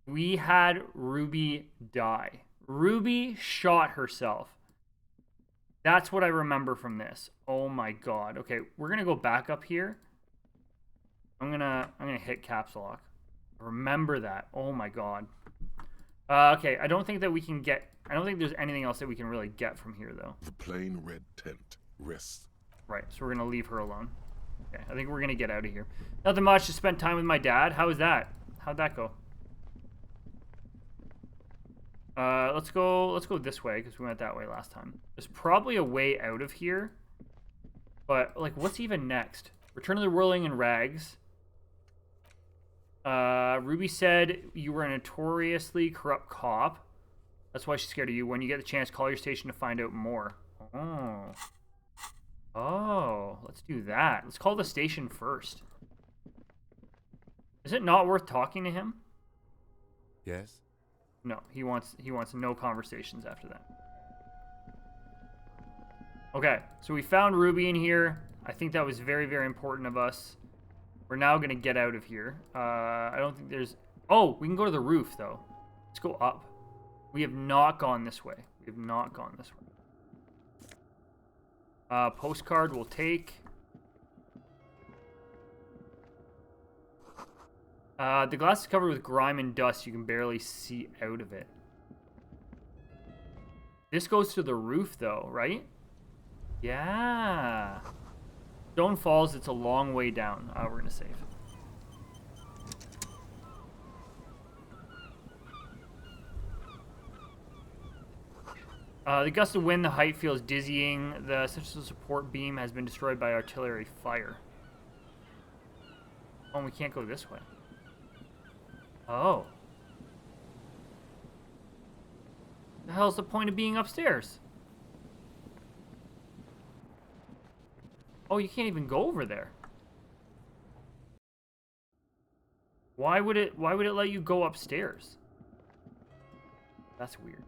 We had Ruby die. Ruby shot herself. That's what I remember from this. Oh my god. Okay, we're gonna go back up here. I'm gonna hit caps lock. Remember that. Oh my god. Okay, I don't think that we can get... I don't think there's anything else that we can really get from here, though. The plain red tent rests. Right, so we're gonna leave her alone. Okay, I think we're gonna get out of here. Nothing much. Just spent time with my dad. How was that? How'd that go? Let's go this way because we went that way last time. There's probably a way out of here, but like, what's even next? Return to the Whirling in Rags. Ruby said you were a notoriously corrupt cop. That's why she's scared of you. When you get the chance, call your station to find out more. Oh, let's do that. Let's call the station first. Is it not worth talking to him? Yes? No, he wants no conversations after that. Okay, so we found Ruby in here. I think that was very, very important of us. We're now going to get out of here. I don't think there's... Oh, we can go to the roof, though. Let's go up. We have not gone this way. We have not gone this way. Postcard we'll take. The glass is covered with grime and dust. You can barely see out of it. This goes to the roof, though, right? Yeah. Stone Falls, it's a long way down. We're going to save. The gust of wind, the height feels dizzying. The central support beam has been destroyed by artillery fire. Oh, we can't go this way. Oh. The hell's the point of being upstairs? Oh, you can't even go over there. Why would it let you go upstairs? That's weird.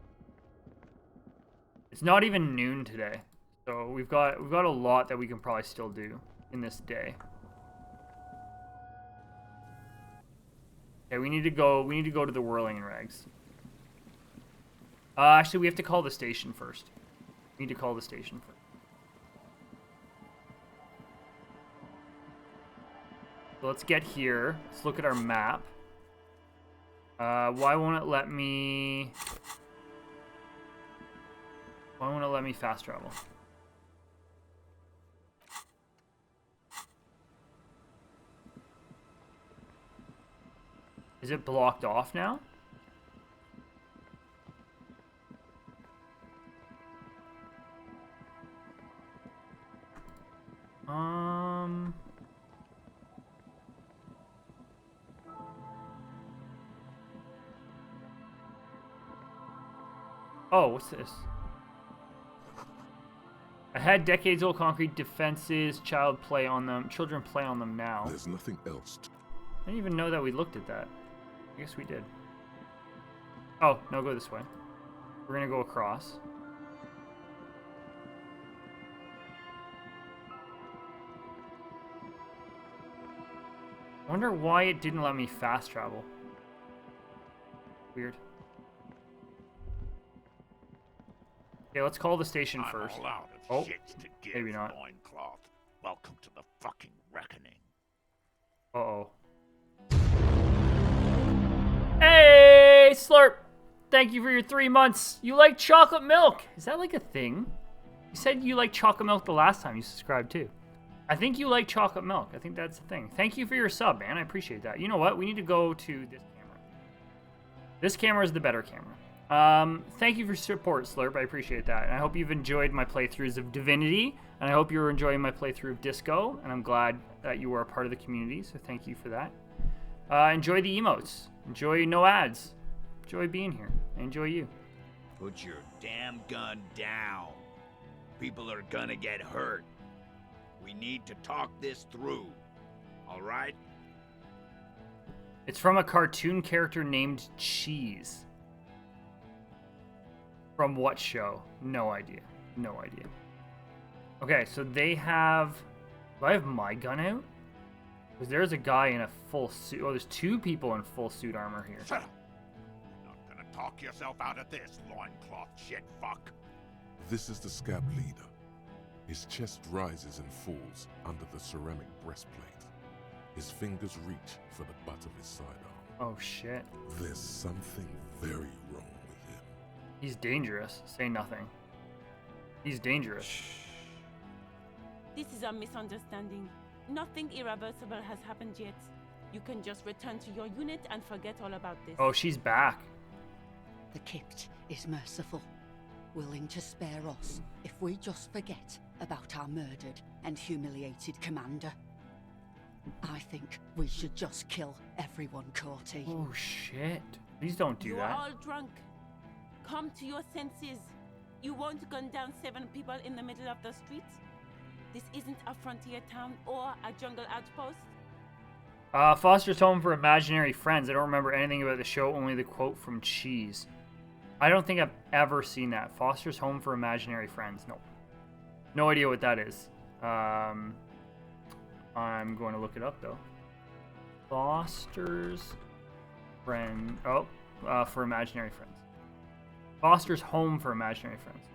It's not even noon today. So we've got a lot that we can probably still do in this day. Okay, we need to go to the Whirling in Rags. Actually, we have to call the station first. We need to call the station first. So let's get here. Let's look at our map. Why won't it let me... Why won't it let me fast travel? Is it blocked off now? Oh, what's this? I had decades-old concrete defenses. Children play on them now. There's nothing else. I didn't even know that we looked at that. I guess we did. Oh, no, go this way. We're gonna go across. I wonder why it didn't let me fast travel. Weird. Okay, let's call the station first. Oh, maybe not. Loincloth. Welcome to the fucking reckoning. Uh-oh. Hey, Slurp! Thank you for your 3 months. You like chocolate milk. Is that like a thing? You said you liked chocolate milk the last time you subscribed too. I think you like chocolate milk. I think that's the thing. Thank you for your sub, man. I appreciate that. You know what? We need to go to this camera. This camera is the better camera. Thank you for support, Slurp. I appreciate that. And I hope you've enjoyed my playthroughs of Divinity. And I hope you're enjoying my playthrough of Disco. And I'm glad that you are a part of the community. So thank you for that. Enjoy the emotes. Enjoy no ads. Enjoy being here. I enjoy you. Put your damn gun down. People are gonna get hurt. We need to talk this through. All right? It's from a cartoon character named Cheese. From what show? No idea. No idea. Okay, so they have... Do I have my gun out? Because there's a guy in a full suit. Oh, there's 2 people in full suit armor here. Shut up. Talk yourself out of this, loincloth shit fuck. This is the scab leader. His chest rises and falls under the ceramic breastplate. His fingers reach for the butt of his sidearm. Oh shit. There's something very wrong with him. He's dangerous. Say nothing. He's dangerous. This is a misunderstanding. Nothing irreversible has happened yet. You can just return to your unit and forget all about this. Oh, she's back. The Kipt is merciful, willing to spare us if we just forget about our murdered and humiliated commander. I think we should just kill everyone, Corty. Oh shit. Please don't do You that. are all drunk. Come to your senses. You won't gun down 7 people in the middle of the street. This isn't a frontier town or a jungle outpost. Foster's Home for Imaginary Friends. I don't remember anything about the show, only the quote from Cheese. I don't think I've ever seen that. Foster's Home for Imaginary Friends. Nope. No idea what that is. I'm going to look it up, though. Foster's Friend... Oh, for Imaginary Friends. Foster's Home for Imaginary Friends.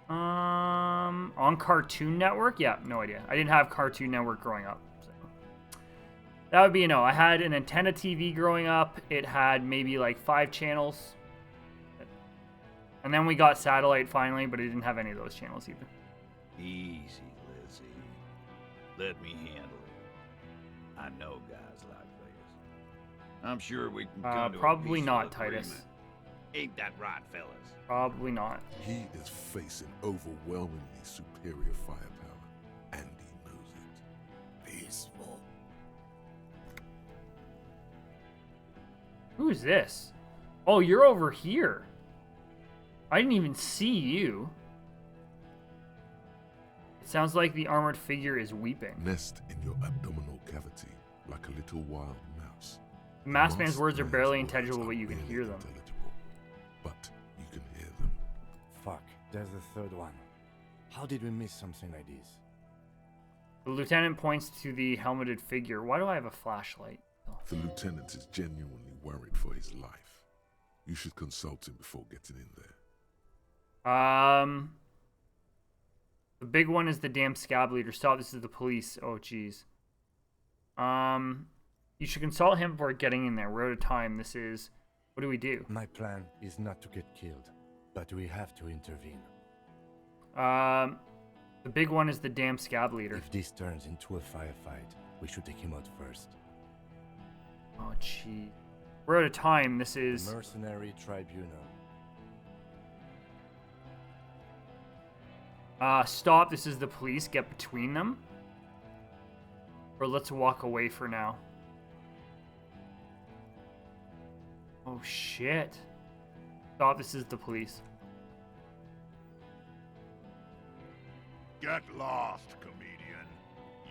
On Cartoon Network? Yeah, no idea. I didn't have Cartoon Network growing up. So. That would be a no. I had an antenna TV growing up. It had maybe like 5 channels. And then we got satellite finally, but it didn't have any of those channels either. Easy, Lizzie. Let me handle it. I know guys like this. I'm sure we can come to probably a not, peaceful Titus. agreement. Ain't that right, fellas? Probably not. He is facing overwhelmingly superior firepower, and he knows it. Peaceful. Who is this? Oh, you're over here. I didn't even see you. It sounds like the armored figure is weeping. Nest in your abdominal cavity like a little wild mouse. The masked man's Masked words are man's barely words intelligible, are but you can barely hear them. intelligible, but you can hear them. Fuck, there's the third one. How did we miss something like this? The lieutenant points to the helmeted figure. Why do I have a flashlight? The lieutenant is genuinely worried for his life. You should consult him before getting in there. The big one is the damn scab leader. Stop, this is the police. Oh, jeez. You should consult him before getting in there. We're out of time. This is... What do we do? My plan is not to get killed, but we have to intervene. The big one is the damn scab leader. If this turns into a firefight, we should take him out first. Oh, gee. We're out of time. This is... Mercenary Tribunal. Stop. This is the police. Get between them. Or let's walk away for now. Oh, shit. Stop. This is the police. Get lost, comedian.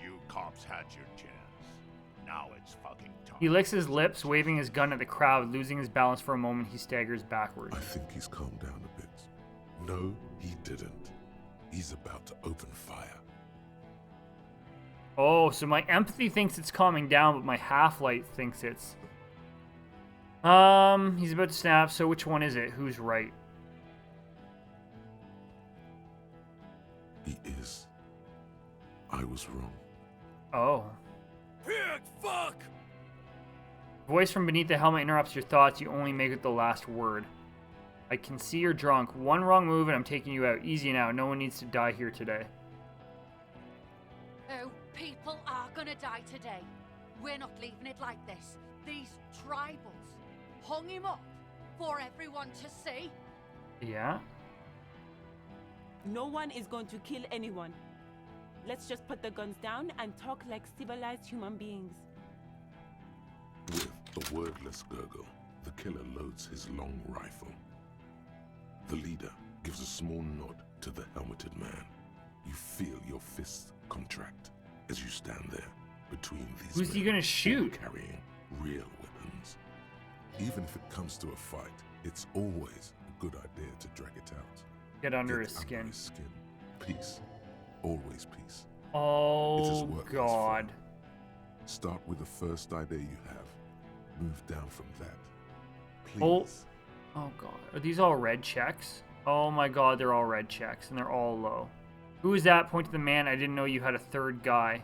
You cops had your chance. Now it's fucking time. He licks his lips, waving his gun at the crowd. Losing his balance for a moment, he staggers backward. I think he's calmed down a bit. No, he didn't. He's about to open fire. Oh, so my empathy thinks it's calming down, but my half-light thinks it's... He's about to snap, so which one is it? Who's right? He is. I was wrong. Oh. Pig, fuck! Voice from beneath the helmet interrupts your thoughts. You only make it the last word. I can see you're drunk. One wrong move and I'm taking you out. Easy now. No one needs to die here today. Oh, people are gonna die today. We're not leaving it like this. These tribals hung him up for everyone to see. Yeah? No one is going to kill anyone. Let's just put the guns down and talk like civilized human beings. With a wordless gurgle, the killer loads his long rifle. The leader gives a small nod to the helmeted man. You feel your fists contract as you stand there between these Who's he men, gonna all shoot? carrying real weapons. Even if it comes to a fight, it's always a good idea to drag it out. Get under Get his skin. his skin. Peace. Always peace. Oh, work as God. fun. Start with the first idea you have. Move down from that. Please. Oh god. Are these all red checks? Oh my god, they're all red checks and they're all low. Who is that? Point to the man. I didn't know you had a third guy.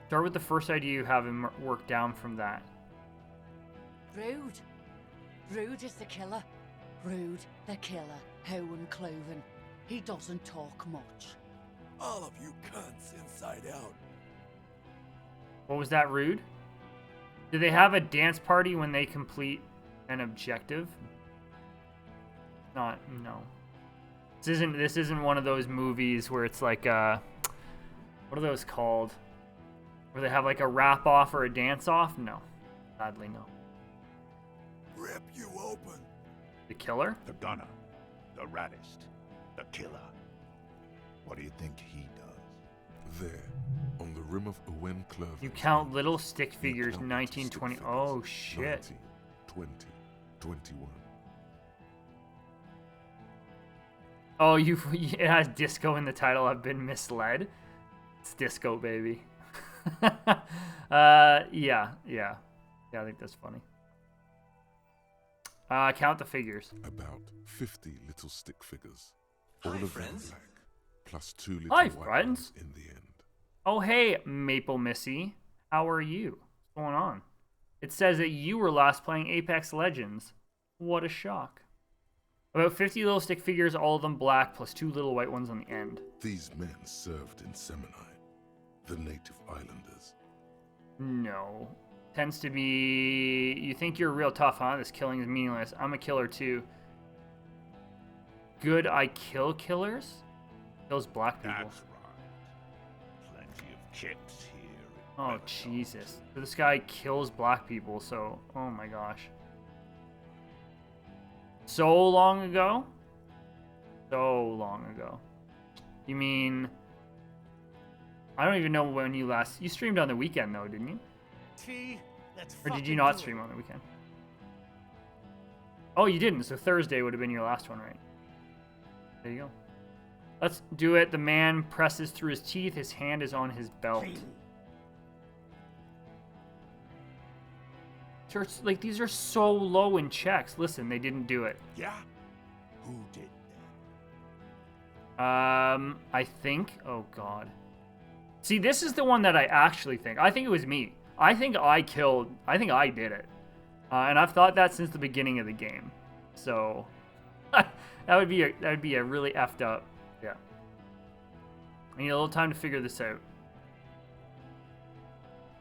Start with the first idea you have and work down from that. Rude. Rude is the killer. Rude, the killer. Howen Cloven. He doesn't talk much. All of you cunts inside out. What was that, Rude? Do they have a dance party when they complete an objective? No. This isn't one of those movies where it's like what are those called? Where they have like a rap off or a dance off? No. Sadly no. Rip you open. The killer? The gunner, the raddest, the killer. What do you think he does? There, on the rim of Owen Cloven. You count little stick figures, count 19, stick 20. figures, Oh shit. 19, 20, 21. Oh, it has disco in the title. I've been misled. It's disco, baby. Yeah, I think that's funny. Count the figures. About 50 little stick figures. All Hi, of friends. them black, plus 2 little Hi, white friends. ones in the end. Oh, hey, Maple Missy. How are you? What's going on? It says that you were last playing Apex Legends. What a shock. About 50 little stick figures, all of them black, plus 2 little white ones on the end. These men served in Seminai, the native islanders. No. Tends to be... You think you're real tough, huh? This killing is meaningless. I'm a killer, too. Good, I kill killers? Kills black people. That's right. Plenty of chips here. at Oh, Freddrock. Jesus. So this guy kills black people, so... Oh, my gosh. So long ago? So long ago. You mean... I don't even know when you last... You streamed on the weekend, though, didn't you? Or did you not stream on the weekend? Oh, you didn't. So Thursday would have been your last one, right? There you go. Let's do it. The man presses through his teeth. His hand is on his belt. Church, like, these are so low in checks. Listen, they didn't do it. Yeah? Who did that? I think... Oh, God. See, this is the one that I actually think. I think it was me. I think I did it. And I've thought that since the beginning of the game. So... that would be a really effed up... Yeah. I need a little time to figure this out.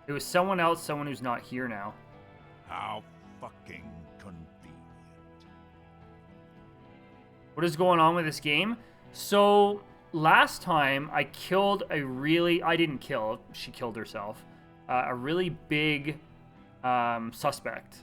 It was someone else, someone who's not here now. How fucking convenient. What is going on with this game? So, last time I killed a really... I didn't kill. She killed herself. A really big suspect.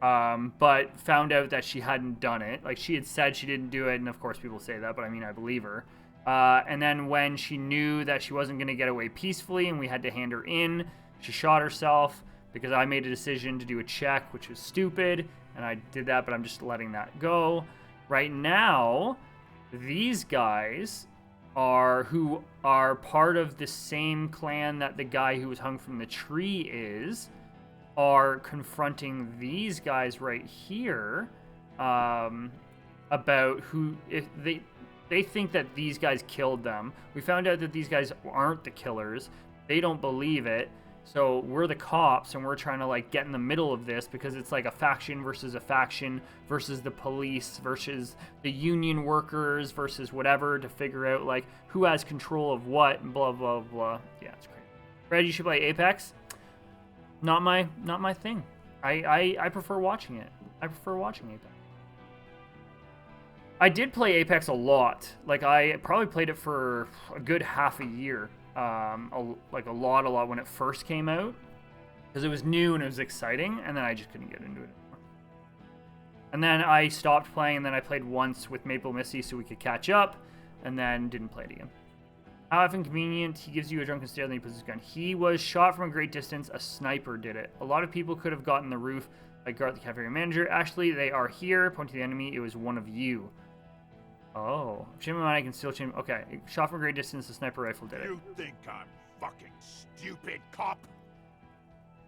But found out that she hadn't done it. Like, she had said she didn't do it, and of course people say that, but I mean, I believe her. And then when she knew that she wasn't going to get away peacefully and we had to hand her in, she shot herself because I made a decision to do a check, which was stupid, and I did that, but I'm just letting that go. Right now, these guys who are part of the same clan that the guy who was hung from the tree are confronting these guys right here about who, if they think that these guys killed them. We found out that these guys aren't the killers. They don't believe it. So we're the cops, and we're trying to like get in the middle of this because it's like a faction versus the police versus the union workers versus whatever to figure out like who has control of what and blah blah blah. Yeah, it's great. Fred, you should play Apex. Not my thing. I prefer watching it. I prefer watching Apex. I did play Apex a lot. Like I probably played it for a good half a year. A lot when it first came out because it was new and it was exciting, and then I just couldn't get into it anymore. And then I stopped playing, and then I played once with Maple Missy so we could catch up, and then didn't play it again. How inconvenient. He gives you a drunken stare, then he puts his gun. He was shot from a great distance. A sniper did it. A lot of people could have gotten the roof, like Garth, the cafeteria manager. Actually, they are here. Point to the enemy. It was one of you. Oh. Change my mind, I can still change. Okay. Shot from a great distance, a sniper rifle did it. You think I'm fucking stupid, cop?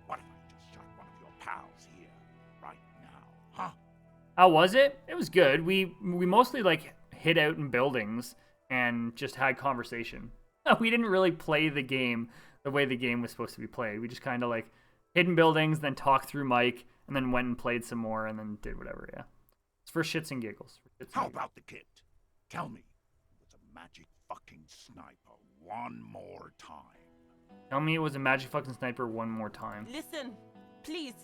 What if I just shot one of your pals here? How was it? It was good. We mostly like hid out in buildings and just had conversation. We didn't really play the game the way the game was supposed to be played. We just kind of like hid in buildings, then talked through mic, and then went and played some more, and then did whatever. Yeah, it's for shits and giggles. How about the kit? Tell me, it was a magic fucking sniper one more time. Tell me it was a magic fucking sniper one more time. Listen, please.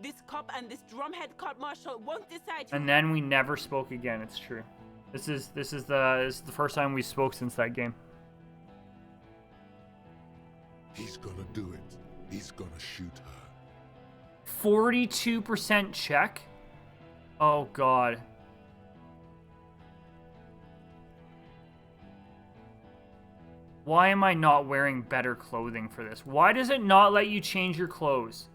This cop and this drumhead court marshal won't decide. And then we never spoke again. It's true. This is the first time we spoke since that game. He's gonna do it. He's gonna shoot her. 42% check? Oh god. Why am I not wearing better clothing for this? Why does it not let you change your clothes?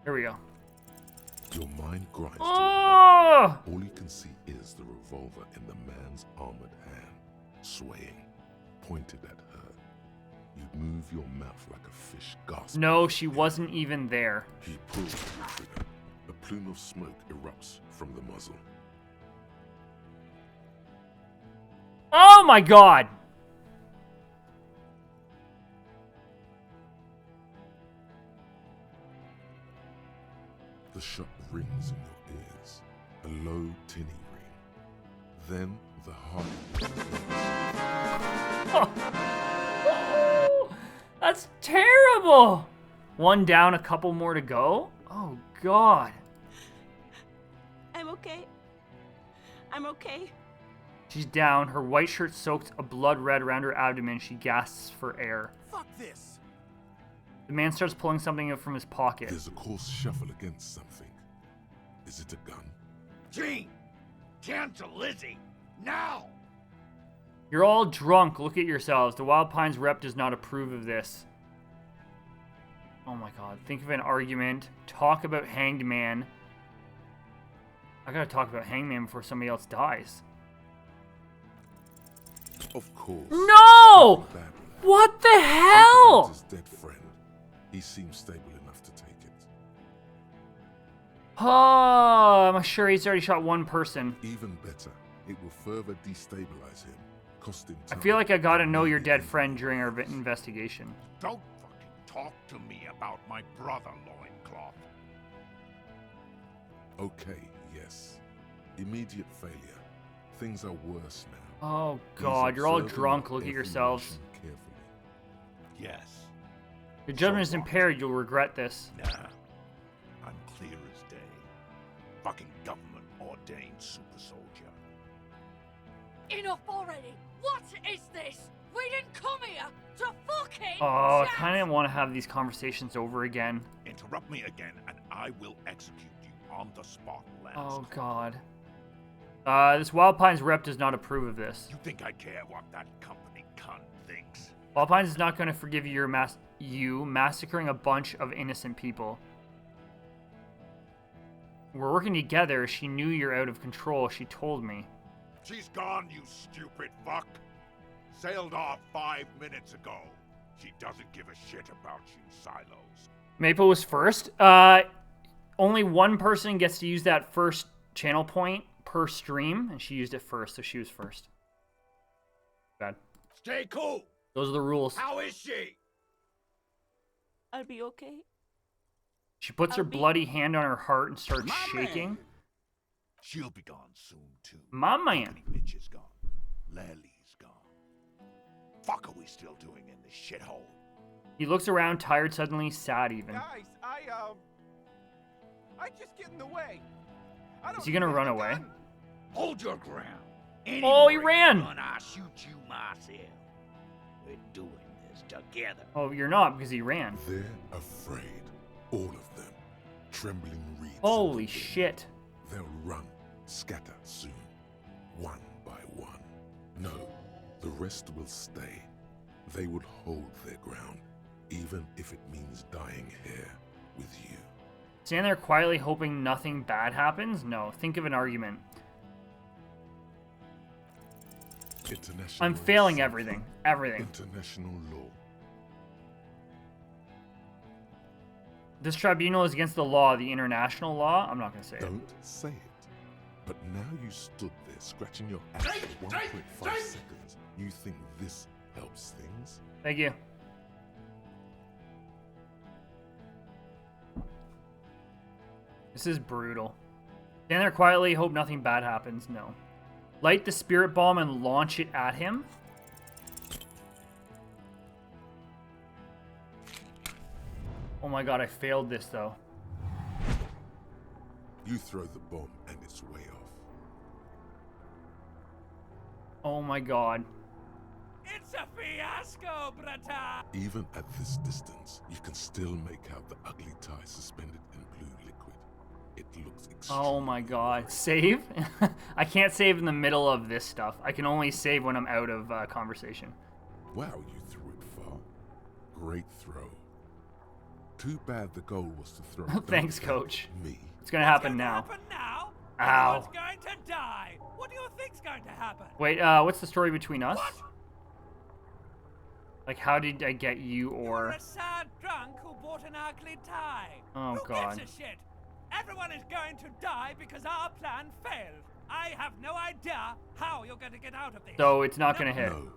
Here we go. Your mind grinds to Oh! all you can see is the revolver in the man's armored hand, swaying, pointed at her. You'd move your mouth like a fish gasping. No, she wasn't even there. He pulls the trigger. A plume of smoke erupts from the muzzle. Oh my god! The shot rings in your ears, a low, tinny ring. Then the heart. Oh, that's terrible! One down, a couple more to go? Oh god. I'm okay. I'm okay. She's down, her white shirt soaked a blood red around her abdomen. She gasps for air. Fuck this! The man starts pulling something out from his pocket. There's a coarse shuffle against something. Is it a gun? Gene! Cancel Lizzie! Now! You're all drunk. Look at yourselves. The Wild Pines rep does not approve of this. Oh my god. Think of an argument. Talk about Hanged Man. I gotta talk about Hanged Man before somebody else dies. Of course. No! Badly. What the About hell? his dead friend. He seems stable enough to take it. Oh, I'm sure he's already shot one person. Even better, it will further destabilize him, costing I time. feel like I gotta know your dead friend during our investigation. Don't fucking talk to me about my brother, Loincloth. Okay, yes. Immediate failure. Things are worse now. Oh He's god, you're all observing drunk. Look at every yourselves. motion carefully. Yes. Your judgment is So what? impaired. You'll regret this. Nah. I'm clear as day. Fucking government ordained super soldier. Enough already! What is this? We didn't come here to fucking Oh, I chat! kind of want to have these conversations over again. Interrupt me again and I will execute you on the spot, Lance. Oh god. This Wild Pines rep does not approve of this. You think I care what that company cunt thinks? Wild Pines is not going to forgive you massacring a bunch of innocent people. We're working together. She knew you're out of control. She told me. She's gone, you stupid fuck. Sailed off 5 minutes ago. She doesn't give a shit about you, Silos. Maple was first. Only one person gets to use that first channel point per stream, and she used it first, so she was first. Bad. Stay cool. Those are the rules. How is she? I'll be okay. She puts her I'll be- bloody hand on her heart and starts My shaking. man. She'll be gone soon, too. My man. Company Mitch is gone. Lally's gone. Fuck are we still doing in this shithole? He looks around, tired, suddenly sad even. Guys, I just get in the way. I don't Is he gonna need run the away? gun. Hold your ground. Oh, he Anywhere you ran. run, I'll shoot you myself. We're doing this together. Oh, you're not, because he ran. They're afraid. All of them. Trembling reeds. in Holy the wind. shit. They'll run, scatter soon, one by one. No, the rest will stay. They will hold their ground, even if it means dying here with you. Stand there quietly hoping nothing bad happens? No, think of an argument. International I'm failing law. everything. Everything. International law. This tribunal is against the law, the international law. I'm not going to say it. Don't say it. But now you stood there scratching your ass for 1.5 seconds. You think this helps things? Thank you. This is brutal. Stand there quietly, hope nothing bad happens. No. Light the spirit bomb and launch it at him. Oh my god, I failed this though. You throw the bomb and it's way off. Oh my god. It's a fiasco, brata! Even at this distance, you can still make out the ugly tie suspended in blue liquid. It looks extremely... Oh my god. Save? I can't save in the middle of this stuff. I can only save when I'm out of conversation. Wow, you threw it far. Great throw. Too bad the goal was to throw it. Thanks, coach. Me. It's gonna happen now. Ow. Everyone's going to die. What do you think's going to happen? Wait, what's the story between us? What? Like, how did I get you You're or... a sad drunk who bought an ugly tie. Oh, Who God. gives a shit? Everyone is going to die because our plan failed. I have no idea how you're going to get out of this. So it's not gonna hit. No,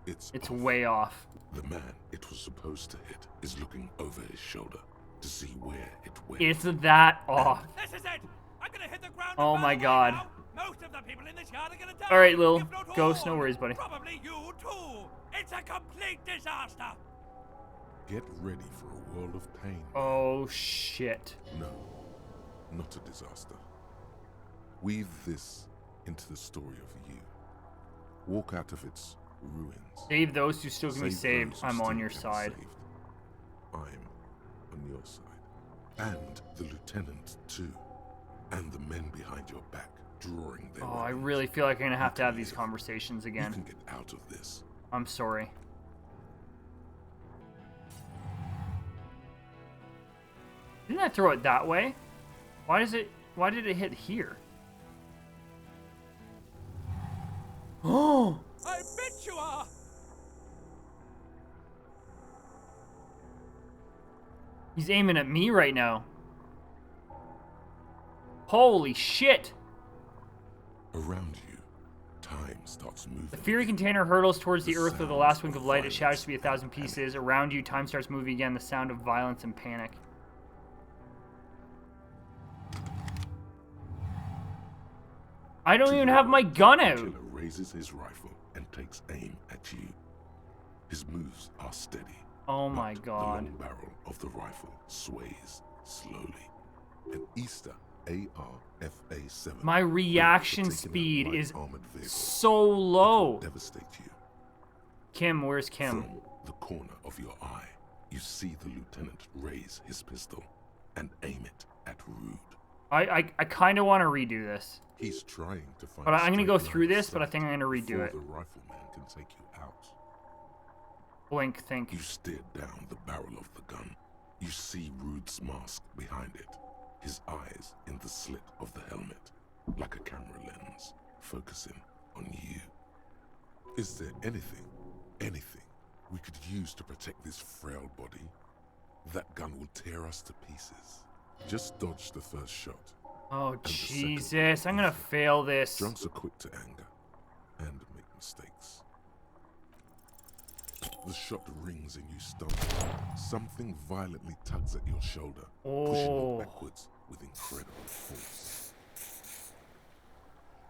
it's It's off. way off. The man it was supposed to hit is looking over his shoulder to see where it went. It's that off. This is it. I'm going to hit the ground. Oh and my burn away God. now. Most of the people in this yard are going to die. All right, Lil. if not Ghost, no all. worries, buddy. Probably you too. It's a complete disaster. Get ready for a world of pain. Oh, shit. No, not a disaster. Weave this into the story of you. Walk out of its ruins. Save those who still can be Save saved. those who I'm still on your can be side. saved. I'm on your side. And the lieutenant, too. And the men behind your back, drawing their Oh, I weapons. really feel like I'm gonna have to You have can these live. conversations You again. can get out of this. I'm sorry. Didn't I throw it that way? Why did it hit here? Oh! I bet you are. He's aiming at me right now. Holy shit! Around you, time starts moving. The Fury container hurtles towards the earth with the last wink of light. It shatters to be 1,000 pieces. Around you, time starts moving again. The sound of violence and panic. I don't even have my gun The out. killer raises his rifle and takes aim at you. His moves are steady. Oh my but god. The long barrel of the rifle sways slowly. An Easter AR-FA7. My reaction built for taking out speed light is armored vehicles. so It will low. devastate you. Kim, where's Kim? From the corner of your eye, you see the lieutenant raise his pistol and aim it at Rude. I kind of want to redo this. He's trying to find. But I'm gonna go straight through line of this, but I sight think I'm gonna redo before it. The rifleman can take you out. Blink, think. You stare down the barrel of the gun. You see Rude's mask behind it. His eyes in the slit of the helmet, like a camera lens, focusing on you. Is there anything we could use to protect this frail body? That gun will tear us to pieces. Just dodge the first shot. Oh, the second Jesus. I'm gonna fail this. Drunks are quick to anger and make mistakes. The shot rings and you stumble. Something violently tugs at your shoulder, pushing Oh. you backwards with incredible force.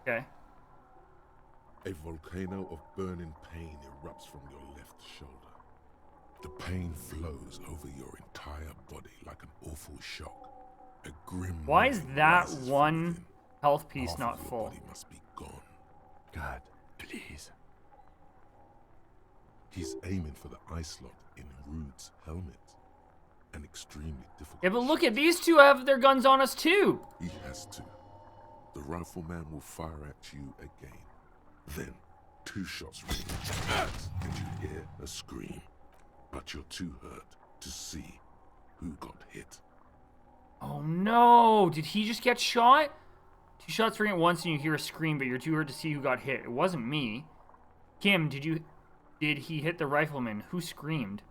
Okay. A volcano of burning pain erupts from your left shoulder. The pain flows over your entire body like an awful shock. A grim Why is moaning that rises from one within. health piece Half not of your full? body must be gone. God, please. He's aiming for the eye slot in Rude's helmet. An extremely difficult Yeah, but look shot. at these two have their guns on us too. He has to. The rifleman will fire at you again. Then, 2 shots ring, and you hear a scream. But you're too hurt to see who got hit. Oh no! Did he just get shot? 2 shots ring at once and you hear a scream, but you're too hurt to see who got hit. It wasn't me. Kim, did he hit the rifleman? Who screamed?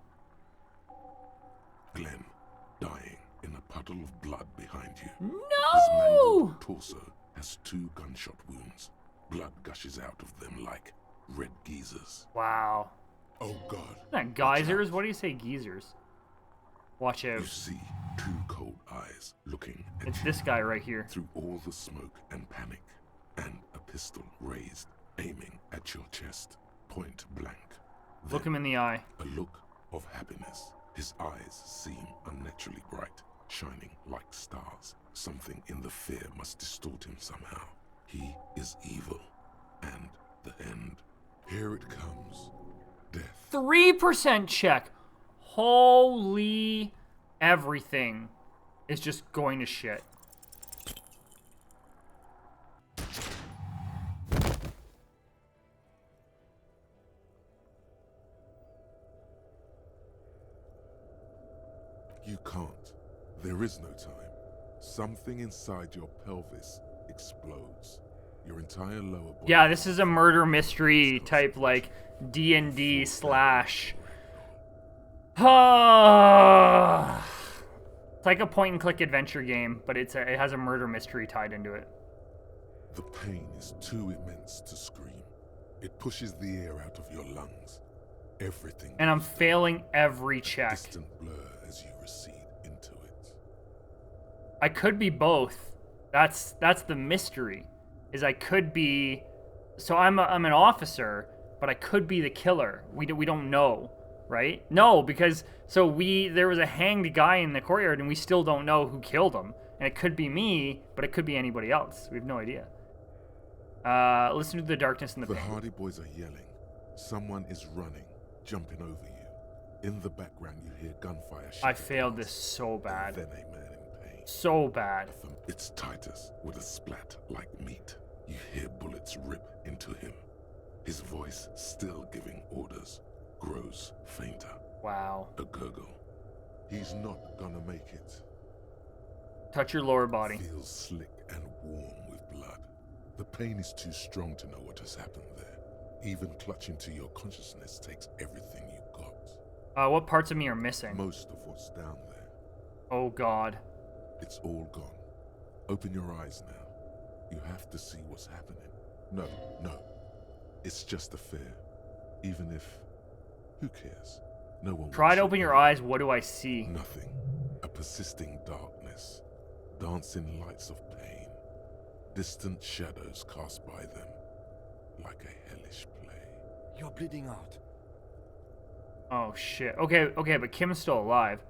Glenn, dying in a puddle of blood behind you. His No! mangled torso has 2 gunshot wounds. Blood gushes out of them like red geysers. Wow. Oh God. Not geysers. What do you say, geezers? Watch out. You see 2 cold eyes looking at It's you this guy right here. through all the smoke and panic, and a pistol raised, aiming at your chest, point blank. Look him in the eye. A look of happiness. His eyes seem unnaturally bright, shining like stars. Something in the fear must distort him somehow. He is evil, and the end. Here it comes. Death. 3% check. Holy everything is just going to shit. You can't. There is no time. Something inside your pelvis explodes. Your entire lower body. Yeah, this is a murder mystery type like D&D slash. It's like a point and click adventure game, but it has a murder mystery tied into it. The pain is too immense to scream. It pushes the air out of your lungs. Everything. And I'm failing every a check. distant blur as you recede into it. I could be both. That's the mystery. Is I could be, so I'm an officer, but I could be the killer. We don't know, right? No, because there was a hanged guy in the courtyard, and we still don't know who killed him. And it could be me, but it could be anybody else. We have no idea. Listen to the darkness and the The pain. Hardy Boys are yelling. Someone is running, jumping over you. In the background, you hear gunfire. I failed this so bad. Then a man in pain. So bad. It's Titus with a splat like meat. You hear bullets rip into him. His voice, still giving orders, grows fainter. Wow. A gurgle. He's not gonna make it. Touch your lower body. Feels slick and warm with blood. The pain is too strong to know what has happened there. Even clutching to your consciousness takes everything you got. What parts of me are missing? Most of what's down there. Oh God. It's all gone. Open your eyes now. You have to see what's happening. No. It's just a fear. Even if... Who cares? No one... Try to open your eyes. What do I see? Nothing. A persisting darkness. Dancing lights of pain. Distant shadows cast by them. Like a hellish play. You're bleeding out. Oh shit. Okay, but Kim's still alive.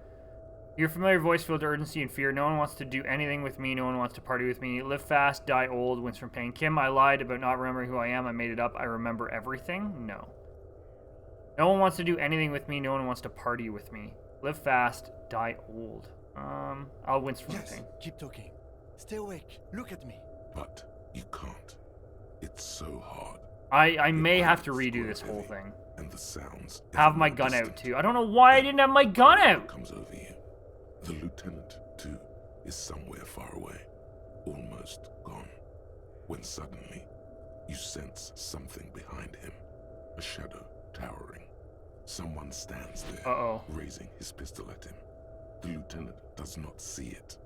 Your familiar voice filled urgency and fear. No one wants to do anything with me. No one wants to party with me. Live fast, die old, wins from pain. Kim, I lied about not remembering who I am. I made it up. I remember everything? No. No one wants to do anything with me. No one wants to party with me. Live fast, die old. I'll wince from pain. Keep talking. Stay awake. Look at me. But you can't. It's so hard. I may have to redo this whole thing. And the sounds Have my gun out too. I don't know why I didn't have my gun out. Comes over you. The lieutenant, too, is somewhere far away, almost gone, when suddenly you sense something behind him, a shadow towering. Someone stands there, raising his pistol at him. The lieutenant does not see it.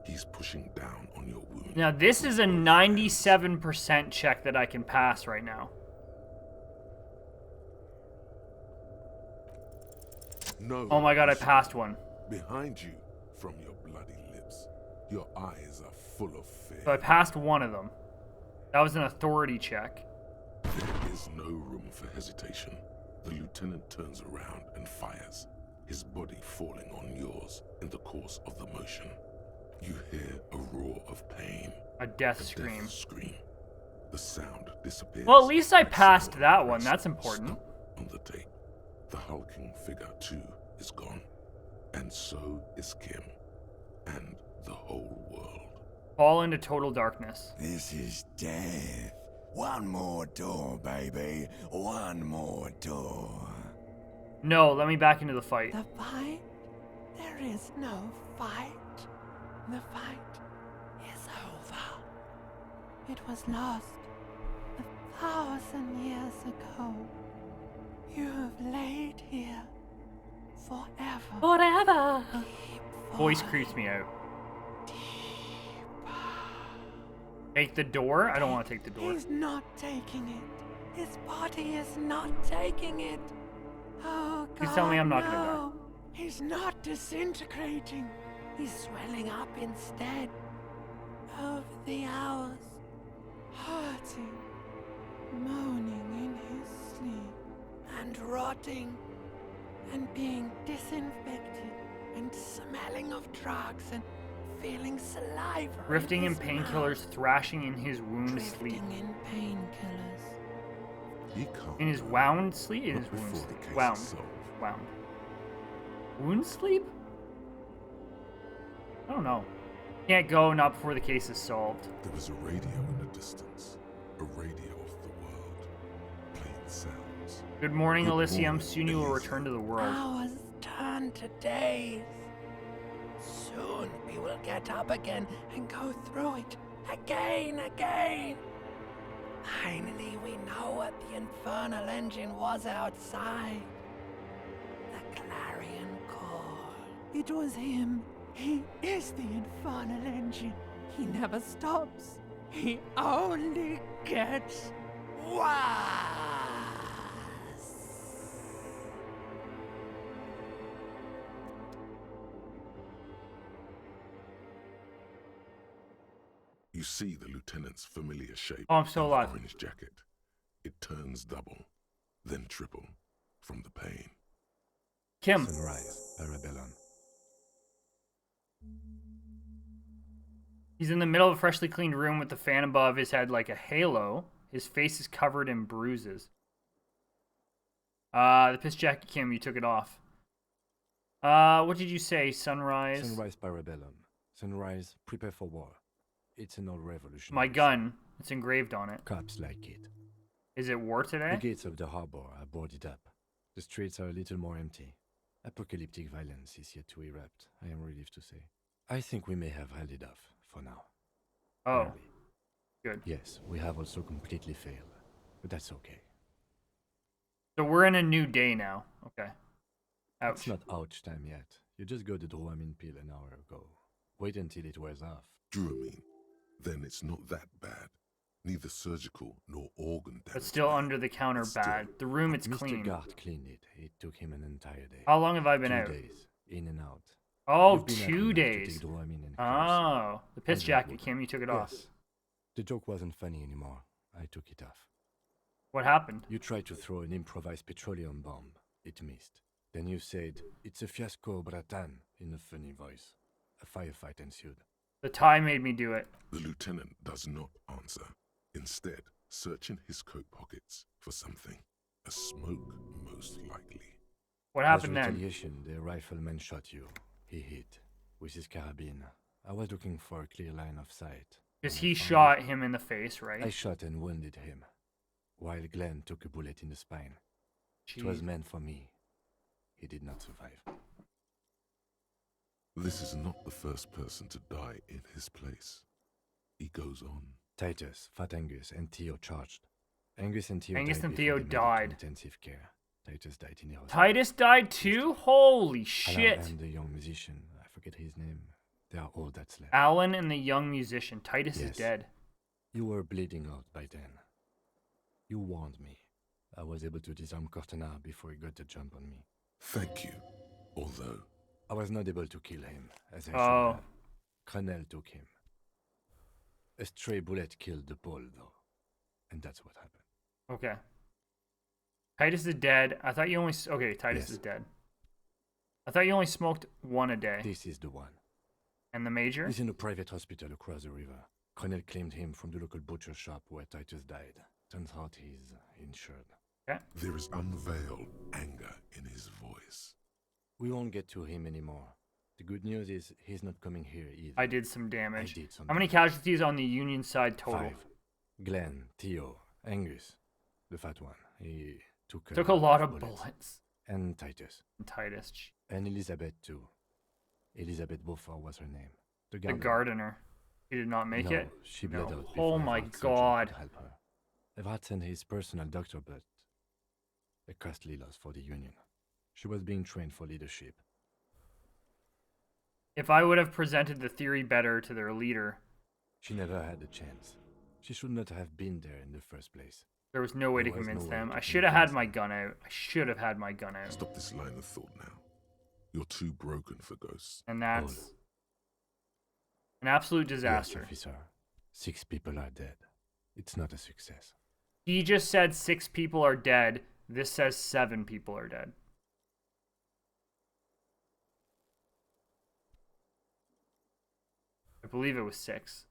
He's pushing down on your wound. Now this is a 97% check that I can pass right now. No. Oh my God, I passed one. Behind you, from your bloody lips, your eyes are full of fear. So I passed one of them. That was an authority check. There is no room for hesitation. The lieutenant turns around and fires, his body falling on yours in the course of the motion. You hear a roar of pain. A death scream. The sound disappears. Well, at least I passed that one. That's important. Stop on the tape. The hulking figure, too, is gone. And so is Kim. And the whole world. Fall into total darkness. This is death. One more door, baby. One more door. No, let me back into the fight. The fight? There is no fight. The fight is over. It was lost 1,000 years ago. You have laid here forever. Forever. Keep Voice creeps me out. Take the door? I don't want to take the door. He's not taking it. His body is not taking it. Oh, God, Please tell me I'm not gonna die. no. He's not disintegrating. He's swelling up instead. Over the hours, hurting, moaning in his sleep, and rotting, and being disinfected, and smelling of drugs, and feeling saliva. Drifting in his painkillers, thrashing in his wound mouth. sleep. Drifting in painkillers. He can't In his go, wound sleep? In not his wound before the sleep. case Wound. is solved. Wound. Wound sleep? I don't know. Can't go, not before the case is solved. There was a radio in the distance, a radio of the world, playing sounds. Good morning, Good Elysium. morning, Soon you will Elysium. return to the world. Hours turn to days. Soon we will get up again and go through it again. Finally, we know what the infernal engine was outside. The clarion call. It was him. He is the infernal engine. He never stops. He only gets worse. You see the lieutenant's familiar shape. Oh, I'm still in the alive. orange jacket. It turns double, then triple, from the pain. Kim. Sunrise, Parabellum. He's in the middle of a freshly cleaned room with the fan above his head like a halo. His face is covered in bruises. The piss jacket, Kim, you took it off. What did you say? Sunrise? Sunrise, Parabellum. Sunrise, prepare for war. It's an old revolution. My gun. It's engraved on it. Cops like it. Is it war today? The gates of the harbor are boarded up. The streets are a little more empty. Apocalyptic violence is yet to erupt, I am relieved to say. I think we may have held it off, for now. Oh. Barely. Good. Yes, we have also completely failed, but that's okay. So we're in a new day now. Okay. Ouch. It's not ouch time yet. You just got the Dramamine pill an hour ago. Wait until it wears off. Dramamine. Then it's not that bad. Neither surgical nor organ damage. But still under the counter Still, bad. The room, it's Mr. clean. Gart cleaned it. It took him an entire day. How long have I been 2 out? days, in and out. Oh, You've been out 2 enough to days. take Dramamine and curse. Oh. The piss And jacket, drink Kim, you took it water. off. Yes. The joke wasn't funny anymore. I took it off. What happened? You tried to throw an improvised petroleum bomb. It missed. Then you said, "It's a fiasco, Bratan," in a funny voice. A firefight ensued. The tie made me do it. The lieutenant does not answer. Instead, searching his coat pockets for something. A smoke, most likely. What happened As then? retaliation, the rifleman shot you. He hit with his carabine. I was looking for a clear line of sight. Because When I he found shot it, him in the face, right? I shot and wounded him, while Glenn took a bullet in the spine. It was Jeez. meant for me. He did not survive. This is not the first person to die in his place. He goes on. Titus, Fat Angus, and Theo charged. Angus and Theo Angus died and before Theo they made it to died. intensive care. Titus died in the hospital. Titus died too? Holy Alan shit. and the young musician, I forget his name. They are all that's left. Alan and the young musician. Titus is Yes. dead. You were bleeding out by then. You warned me. I was able to disarm Cortana before he got the jump on me. Thank you. Although, I was not able to kill him, as I Oh. should have. Cronell took him. A stray bullet killed the pole, though. And that's what happened. Okay. Titus is dead. I thought you only... Okay, Titus Yes. is dead. I thought you only smoked one a day. This is the one. And the major? He's in a private hospital across the river. Cronell claimed him from the local butcher shop where Titus died. Turns out he's insured. Okay. there is unveiled anger in his voice. We won't get to him anymore. The good news is he's not coming here either. I did some damage. I did some How many damage. casualties on the Union side total? 5. Glenn, Theo, Angus, the fat one. He took Took a lot of bullets. And Titus. And Titus. And Elizabeth too. Elizabeth Beaufort was her name. The gardener. He did not make no, it? she bled No. out Oh before my Evart's surgeon god. could help her. Evart sent his personal doctor, but a costly loss for the Union. She was being trained for leadership. If I would have presented the theory better to their leader, She never had a chance. She should not have been there in the first place. there was no way to There was convince no way them. to I should have had convince my them. gun out. I should have had my gun out. Stop this line of thought now. You're too broken for ghosts. And that's an absolute disaster. Yes, officer. 6 people are dead. It's not a success. He just said 6 people are dead. This says 7 people are dead. I believe it was 6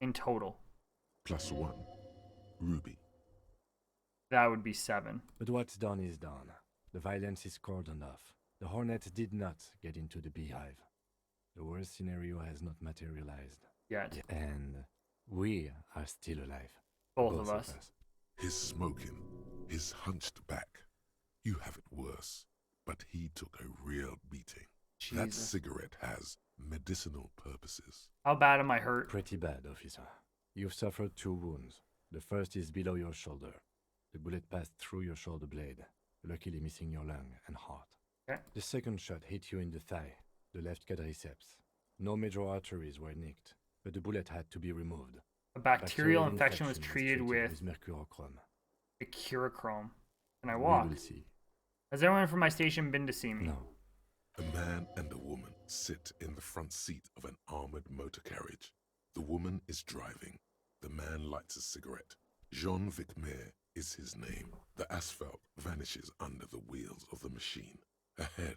in total. +1. Ruby. That would be 7. But what's done is done. The violence is cordoned off. The Hornets did not get into the beehive. The worst scenario has not materialized. Yet. And we are still alive. Both of us. His smoking, his hunched back. You have it worse, but he took a real beating. That Jesus. cigarette has medicinal purposes. How bad am I hurt? Pretty bad, officer. You've suffered 2 wounds. The first is below your shoulder. The bullet passed through your shoulder blade, luckily missing your lung and heart. Okay. The second shot hit you in the thigh, the left quadriceps. No major arteries were nicked, but the bullet had to be removed. A bacterial infection was treated with mercurochrome. a curachrome. Can I We walk? will see. Has anyone from my station been to see me? No. A man and a woman sit in the front seat of an armored motor carriage. The woman is driving. The man lights a cigarette. Jean-Vic Mayer is his name. The asphalt vanishes under the wheels of the machine. Ahead,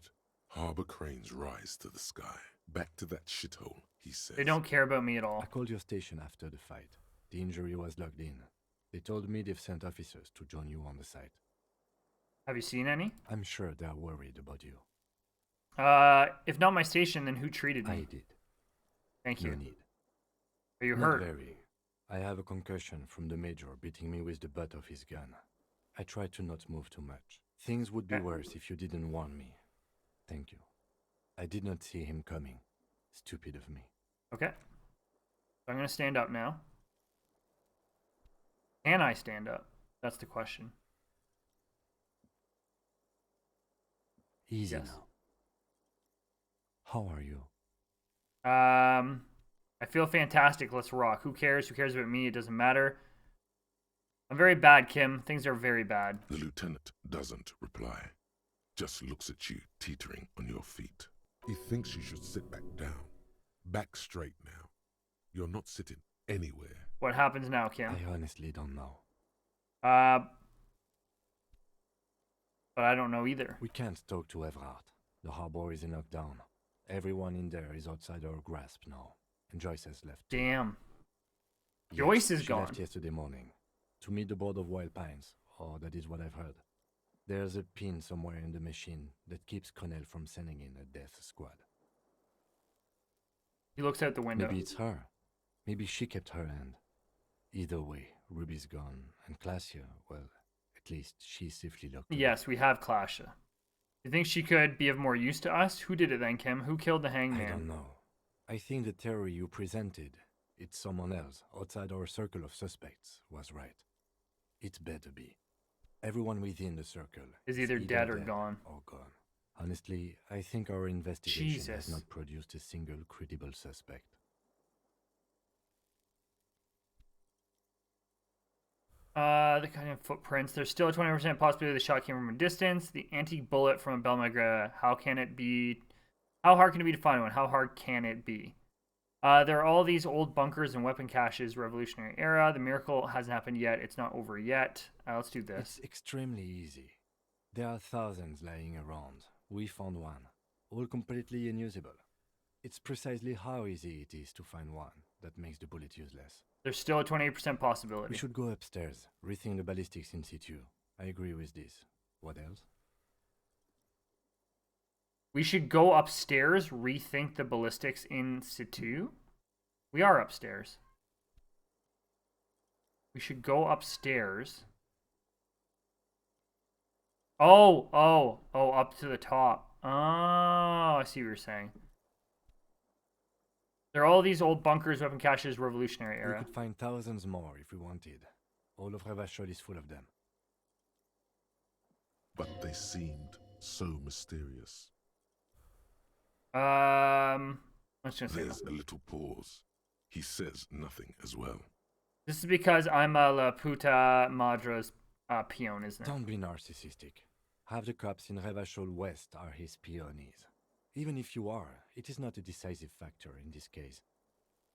harbor cranes rise to the sky. Back to that shithole, he says. They don't care about me at all. I called your station after the fight. The injury was logged in. They told me they've sent officers to join you on the site. Have you seen any? I'm sure they're worried about you. If not my station, then who treated me? I did. Thank you. No need. Are you Not hurt? very. I have a concussion from the major beating me with the butt of his gun. I tried to not move too much. Things would be worse if you didn't warn me. Thank you. I did not see him coming. Stupid of me. Okay. So I'm going to stand up now. Can I stand up? That's the question. Easy Yes. now. How are you? I feel fantastic. Let's rock. Who cares? Who cares about me? It doesn't matter. I'm very bad, Kim. Things are very bad. The lieutenant doesn't reply. Just looks at you, teetering on your feet. He thinks you should sit back down. Back straight now. You're not sitting anywhere. What happens now, Kim? I honestly don't know. But I don't know either. We can't talk to Everard. The harbor is in lockdown. Everyone in there is outside our grasp now. And Joyce has left. Damn. Yes, Joyce is she gone. left yesterday morning. To meet the board of Wild Pines. Or that is what I've heard. There's a pin somewhere in the machine that keeps Connell from sending in a death squad. He looks out the window. Maybe it's her. Maybe she kept her end. Either way, Ruby's gone. And Classia, well, at least she's safely locked away. Yes, we have Classia. You think she could be of more use to us? Who did it then, Kim? Who killed the hangman? I don't know. I think the theory you presented, it's someone else, outside our circle of suspects, was right. It's better be. Everyone within the circle Is either dead or gone. Honestly, I think our investigation Jesus. has not produced a single credible suspect. The kind of footprints. There's still a 20% possibility the shot came from a distance. The antique bullet from a Belmagra. How can it be? How hard can it be to find one? How hard can it be? There are all these old bunkers and weapon caches, Revolutionary era. The miracle hasn't happened yet. It's not over yet. Let's do this. It's extremely easy. There are thousands lying around. We found one, all completely unusable. It's precisely how easy it is to find one that makes the bullet useless. There's still a 28% possibility. We should go upstairs, rethink the ballistics in situ. I agree with this. What else? We should go upstairs, rethink the ballistics in situ. We are upstairs. We should go upstairs. Oh, up to the top. Oh, I see what you're saying. There are all these old bunkers, weapon caches, Revolutionary era. We could find thousands more if we wanted. All of Revachol is full of them. But they seemed so mysterious. Let's just say There's a little pause. He says nothing as well. this is because I'm a La Puta Madra's peon, isn't it? Don't be narcissistic. Half the cops in Revachol West are his peonies. Even if you are, it is not a decisive factor in this case.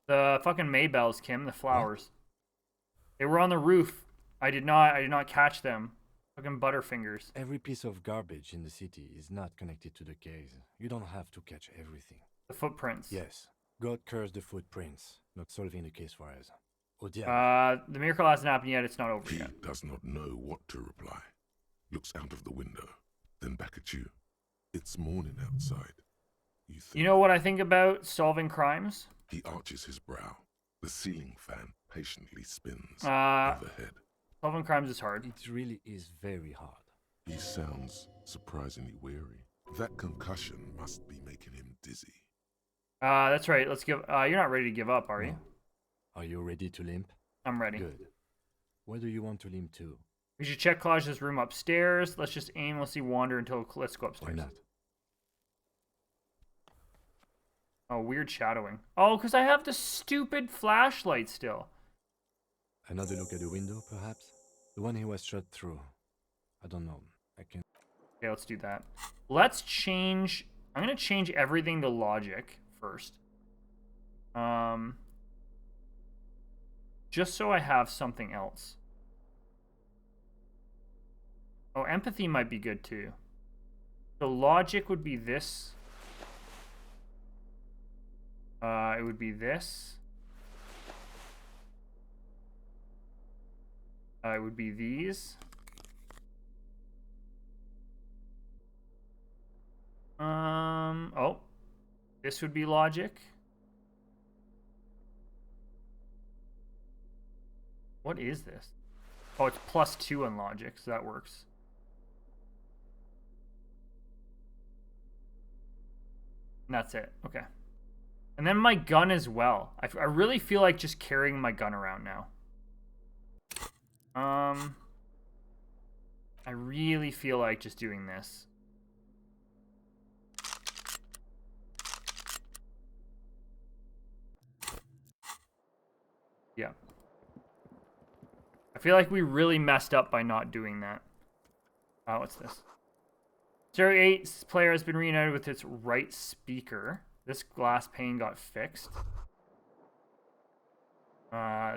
The fucking Maybells, Kim, the flowers. They were on the roof. I did not catch them. Fucking Butterfingers. Every piece of garbage in the city is not connected to the case. You don't have to catch everything. The footprints. Yes. God curse the footprints. Not solving the case for us. Au diable. The miracle hasn't happened yet. It's not over He yet. does not know what to reply. Looks out of the window, then back at you. It's morning outside. You think. You know what I think about solving crimes? He arches his brow. The ceiling fan patiently spins Uh, overhead. Solving crimes is hard. It really is very hard. He sounds surprisingly weary. That concussion must be making him dizzy. That's right. Let's give. You're not ready to give up, are you? No. Are you ready to limp? I'm ready. Good. Where do you want to limp to? We should check Collag's room upstairs. Let's just aimlessly wander until. Let's go Why upstairs. not? Oh, weird shadowing. Oh, because I have the stupid flashlight still. Another look at the window, perhaps? The one he was shot through. I don't know. I can. Okay, let's do that. Let's change. I'm gonna change everything to logic first. Just so I have something else. Oh, empathy might be good too. So logic would be this. It would be this. It would be these. Oh. This would be logic. What is this? Oh, it's +2 in logic, so that works. And that's it. Okay. And then my gun as well. I really feel like just carrying my gun around now. I really feel like just doing this. Yeah. I feel like we really messed up by not doing that. What's this? 08's player has been reunited with its right speaker. This glass pane got fixed.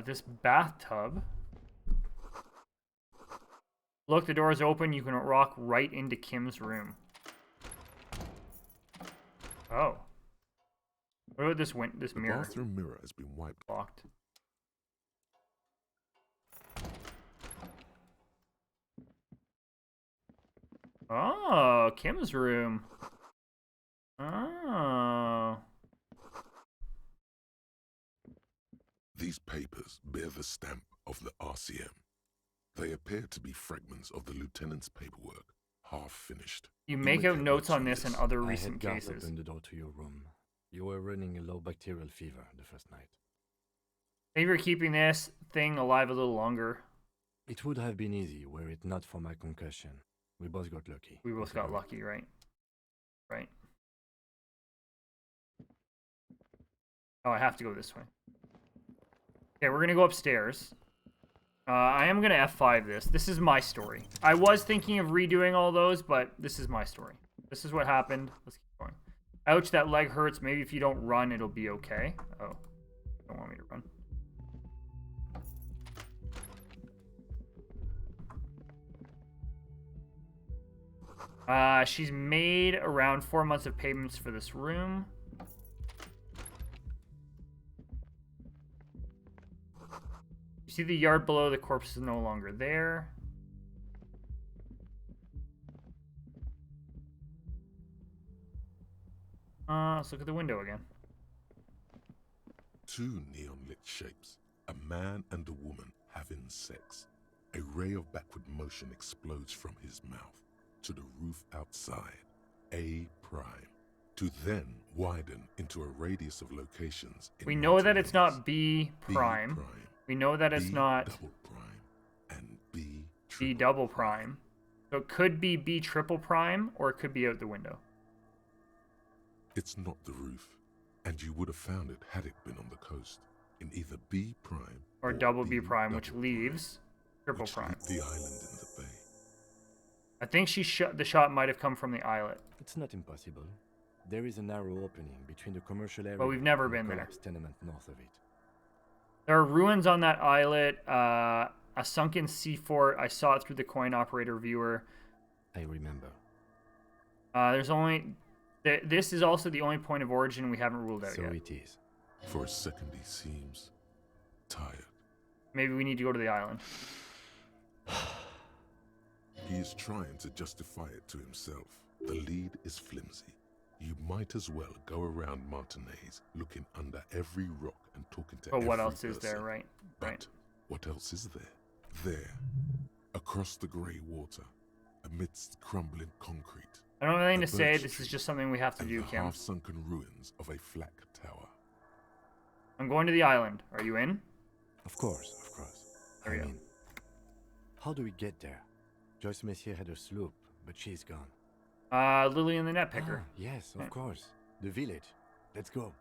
This bathtub. Look, the door is open. You can walk right into Kim's room. Oh. What about this The mirror? bathroom mirror has been wiped. Locked. Oh, Kim's room. Oh. These papers bear the stamp of the RCM. They appear to be fragments of the lieutenant's paperwork, half finished. You make out notes on this and other I recent had guards cases. open the door to your room. You were running a low bacterial fever the first night. Maybe you're keeping this thing alive a little longer. It would have been easy were it not for my concussion. We both got lucky. We both got lucky, right? Right. Oh, I have to go this way. Okay, we're gonna go upstairs. I am gonna F5 this. This is my story. I was thinking of redoing all those, but this is my story. This is what happened. Let's keep going. Ouch, that leg hurts. Maybe if you don't run, it'll be okay. Oh, don't want me to run. She's made around 4 months of payments for this room. You see the yard below, the corpse is no longer there. Let's look at the window again. Two neon-lit shapes, a man and a woman having sex. A ray of backward motion explodes from his mouth to the roof outside, A prime, to then widen into a radius of locations. We know that it's not B prime. We know that it's B not double prime, and B B double prime. So it could be B triple prime, or it could be out the window. It's not the roof, and you would have found it had it been on the coast, in either B prime Or double B B prime, which double leaves triple which prime. leave the island in the bay. I think the shot might have come from the islet. It's not impossible. There is a narrow opening between the commercial area we've never and the been there. collapsed tenement north of it. There are ruins on that islet, a sunken sea fort. I saw it through the coin operator viewer. I remember. There's only... This is also the only point of origin we haven't ruled out So yet. it is. For a second he seems tired. Maybe we need to go to the island. He is trying to justify it to himself. The lead is flimsy. You might as well go around Martinez looking under every rock and talking to But what every else is there, person. right? But Right. what else is there? There, across the grey water, amidst crumbling concrete, I don't have anything the to say. birch This is tree just something we have to and do, the Kim. half-sunken ruins of a flak tower. I'm going to the island. Are you in? Of course, of course. There we go. How do we get there? Joyce Messier had a sloop, but she's gone. Lily and the net picker. Yes, Yeah. of course. The village. Let's go.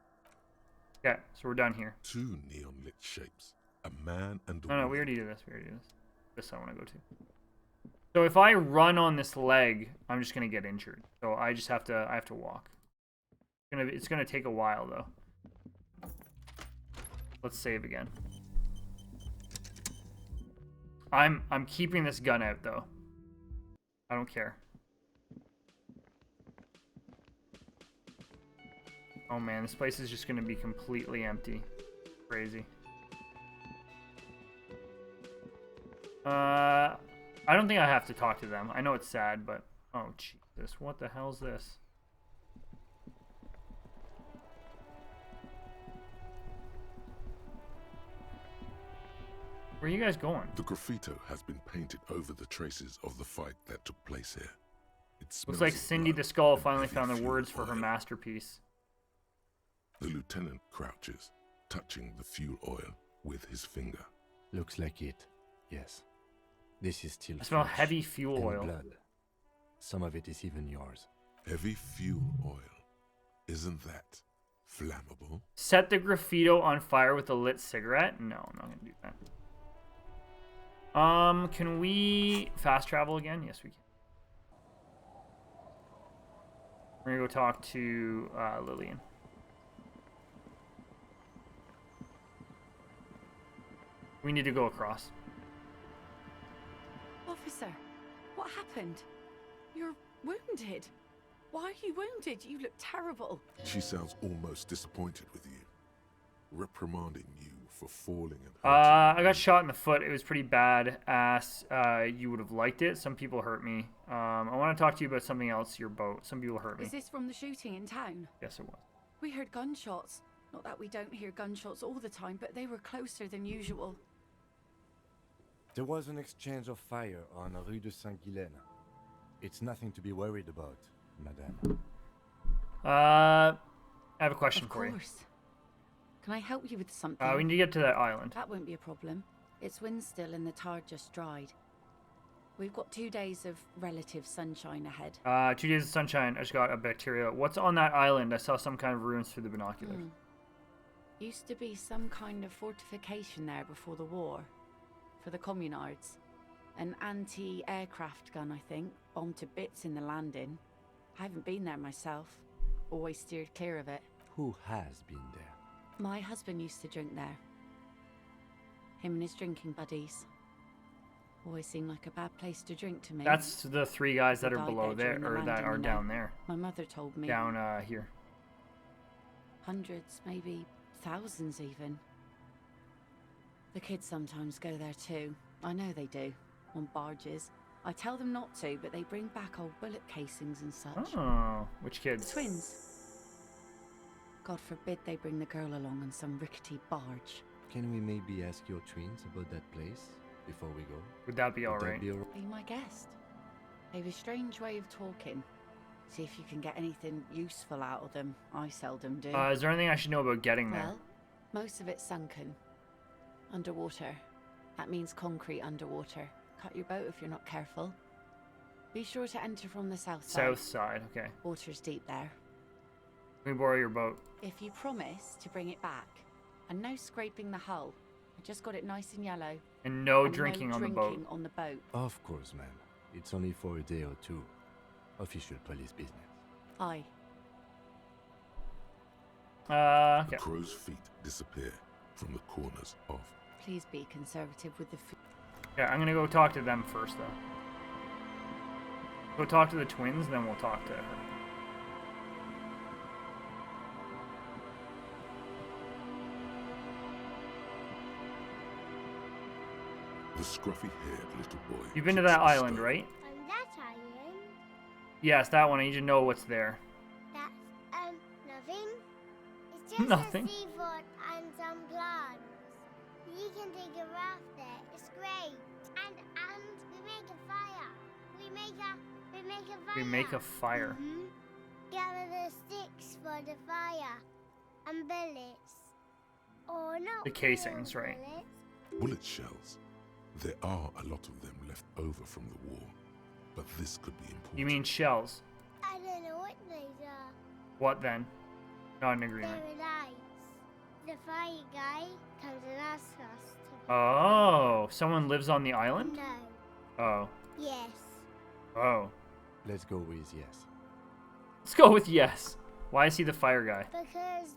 Okay, so we're done here. Two neon-lit shapes, a man and a No, woman. we already did this. We already did this. This I want to go to. So if I run on this leg, I'm just gonna get injured. So I just have to. I have to walk. It's gonna take a while though. Let's save again. I'm keeping this gun out though. I don't care. Oh man, this place is just gonna be completely empty. Crazy. I don't think I have to talk to them. I know it's sad, but oh Jesus, what the hell's this? Where are you guys going? The graffito has been painted over the traces of the fight that took place here. It smells Looks like of Cindy blood the Skull and finally heavy found the fuel words for her oil. masterpiece. The lieutenant crouches, touching the fuel oil with his finger. Looks like it. Yes. This is still I smell flesh heavy fuel and oil. blood. Some of it is even yours. Heavy fuel oil. Isn't that flammable? Set the graffito on fire with a lit cigarette? No, I'm not gonna do that. Can we fast travel again? Yes, we can. We're gonna go talk to Lillian. We need to go across. Officer, what happened? You're wounded. Why are you wounded? You look terrible. She sounds almost disappointed with you, reprimanding you for falling and hurting. I got shot in the foot. It was pretty bad ass. You would have liked it. Some people hurt me. I want to talk to you about something else, your boat. Some people hurt me. Is this from the shooting in town? Yes, it was. We heard gunshots. Not that we don't hear gunshots all the time, but they were closer than usual. There was an exchange of fire on Rue de Saint-Guylaine. It's nothing to be worried about, madame. I have a question for you. Of course. Can I help you with something? We need to get to that island. That won't be a problem. It's wind still and the tar just dried. We've got 2 days of relative sunshine ahead. 2 days of sunshine. I just got a bacteria. What's on that island? I saw some kind of ruins through the binoculars. Used to be some kind of fortification there before the war. For the communards. An anti-aircraft gun, I think. Bombed to bits in the landing. I haven't been there myself. Always steered clear of it. Who has been there? My husband used to drink there. Him and his drinking buddies. Always seemed like a bad place to drink to me. That's the 3 guys that They are died below there there, during the or that landing, are you know. down there. My mother told me. Down here. Hundreds, maybe thousands even. The kids sometimes go there too. I know they do. On barges. I tell them not to, but they bring back old bullet casings and such. Oh, which kids? The twins. God forbid they bring the girl along on some rickety barge. Can we maybe ask your twins about that place before we go? Would that be alright? Be my guest. They have a strange way of talking. See if you can get anything useful out of them. I seldom do. Is there anything I should know about getting there? Well, most of it's sunken. Underwater. That means concrete underwater. Cut your boat if you're not careful. Be sure to enter from the south side. South side, okay. Water's deep there. Let me borrow your boat. If you promise to bring it back, and no scraping the hull. I just got it nice and yellow. And no And drinking no on drinking the boat. on the boat. Of course, ma'am. It's only for a day or two. Official police business. Aye. Okay. The crow's feet disappear from the corners of. Please be conservative with the food. Yeah, I'm gonna go talk to them first, though. Go talk to the twins, then we'll talk to her. The scruffy-haired little boy. You've been to keeps that the island, stone. right? On that island, Yes, that one. I need to know what's there. that's, nothing. It's just Nothing. a seafort and some plants. You can take a raft there. It's great. And we make a fire. We make a fire. We make a fire. Mhm. Gather the sticks for the fire. And bullets. Or not The casings, real right. bullets. Bullet shells. There are a lot of them left over from the war, but this could be important. You mean shells? I don't know what these are. What then? Not in agreement. They're lights. The fire guy comes and asks us to. Oh, someone lives on the island? No. Oh. Yes. Oh. Let's go with yes. Let's go with yes. Why is he the fire guy? Because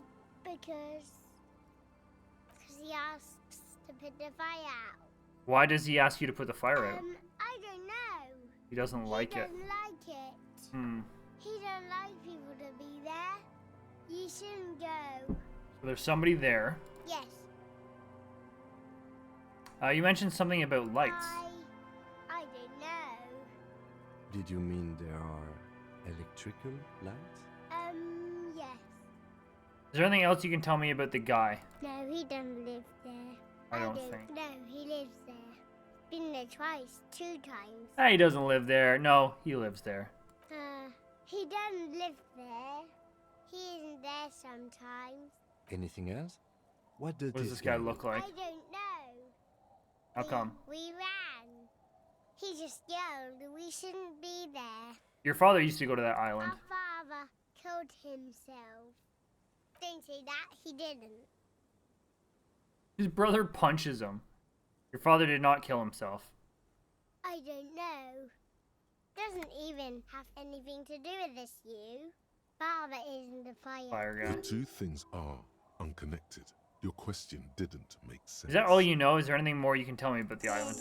he asks to put the fire out. Why does he ask you to put the fire out? I don't know. He doesn't like he it. doesn't like it. Hmm. He don't like people to be there. You shouldn't go. So there's somebody there. Yes. You mentioned something about lights. I don't know. Did you mean there are electrical lights? Yes. Is there anything else you can tell me about the guy? No, he doesn't live there. I don't think. No, he lives there. Been there twice, 2 times. He doesn't live there. No, he lives there. He doesn't live there. He isn't there sometimes. Anything else? What What does this guy look like? I don't know. How come? We ran. He just yelled, we shouldn't be there. Your father used to go to that island. Our father killed himself. Don't say that, he didn't. His brother punches him. Your father did not kill himself. I don't know. Doesn't even have anything to do with this, you. Father isn't the fire guy. The two things are unconnected. Your question didn't make sense. Is that all you know? Is there anything more you can tell me about the island?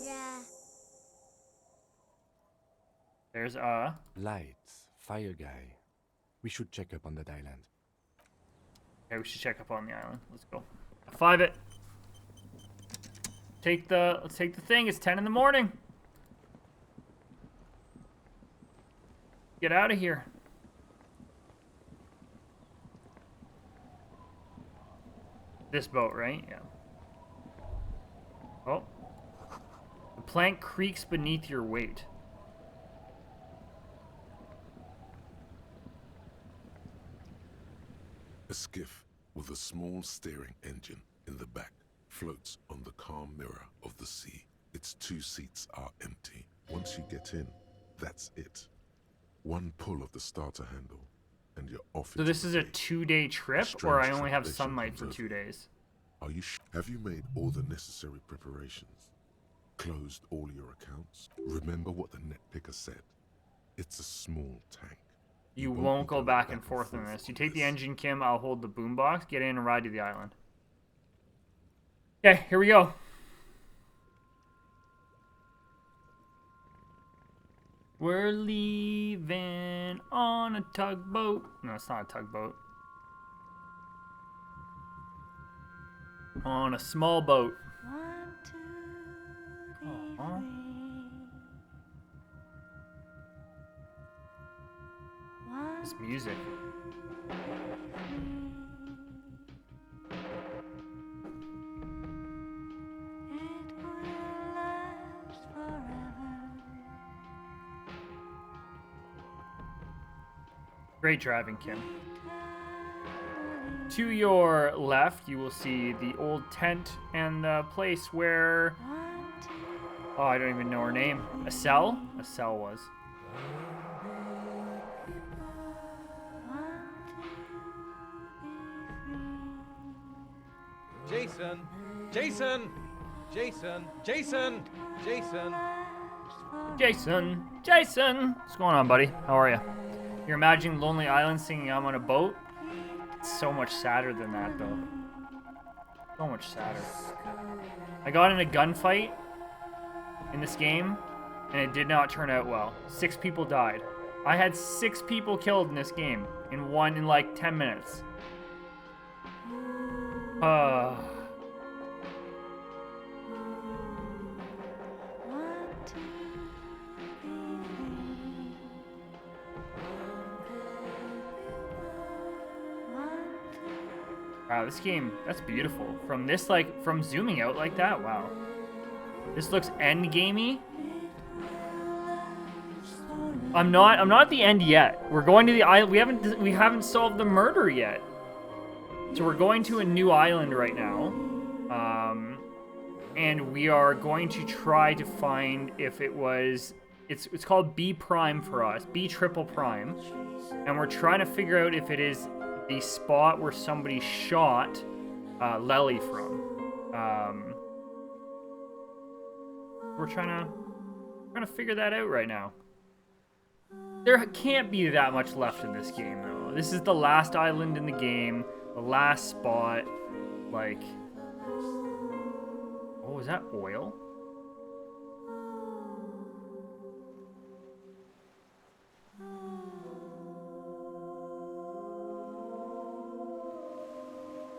There's lights, fire guy. We should check up on that island. Okay, we should check up on the island. Let's go. 5 it. Let's take the thing. It's 10 in the morning. Get out of here. This boat, right? Yeah. Oh. The plank creaks beneath your weight. A skiff with a small steering engine in the back floats on the calm mirror of the sea. Its 2 seats are empty. Once you get in, that's it. One pull of the starter handle, and you're off. So this is a 2-day trip, or I only have sunlight for 2 days? Are you have you made all the necessary preparations? Closed all your accounts? Remember what the net picker said. It's a small tank. You won't go back and forth on this. You take the engine, Kim. I'll hold the boombox. Get in and ride to the island. Okay, here we go. We're leaving on a tugboat. No, it's not a tugboat. On a small boat. 1, 2, 3, Aw. 3. 1, This music. It will last forever. Great driving, Kim. To your left, you will see the old tent and the place where... Oh, I don't even know her name. Estelle? Estelle was. Jason! Jason! Jason! Jason! Jason! Jason! Jason! What's going on, buddy? How are you? You're imagining Lonely Island singing I'm on a boat? It's so much sadder than that, though. So much sadder. I got in a gunfight in this game, and it did not turn out well. 6 people died. I had 6 people killed in this game in like 10 minutes. Wow, this game, that's beautiful. From this, like, from zooming out like that, wow. This looks end-gamey. I'm not at the end yet. We're going to the island. We haven't solved the murder yet. So we're going to a new island right now. And we are going to try to find if it was, it's called B prime for us, B triple prime. And we're trying to figure out if it is the spot where somebody shot Lely from. We're trying to figure that out right now. There can't be that much left in this game, though. This is the last island in the game, the last spot. Like, oh, is that oil?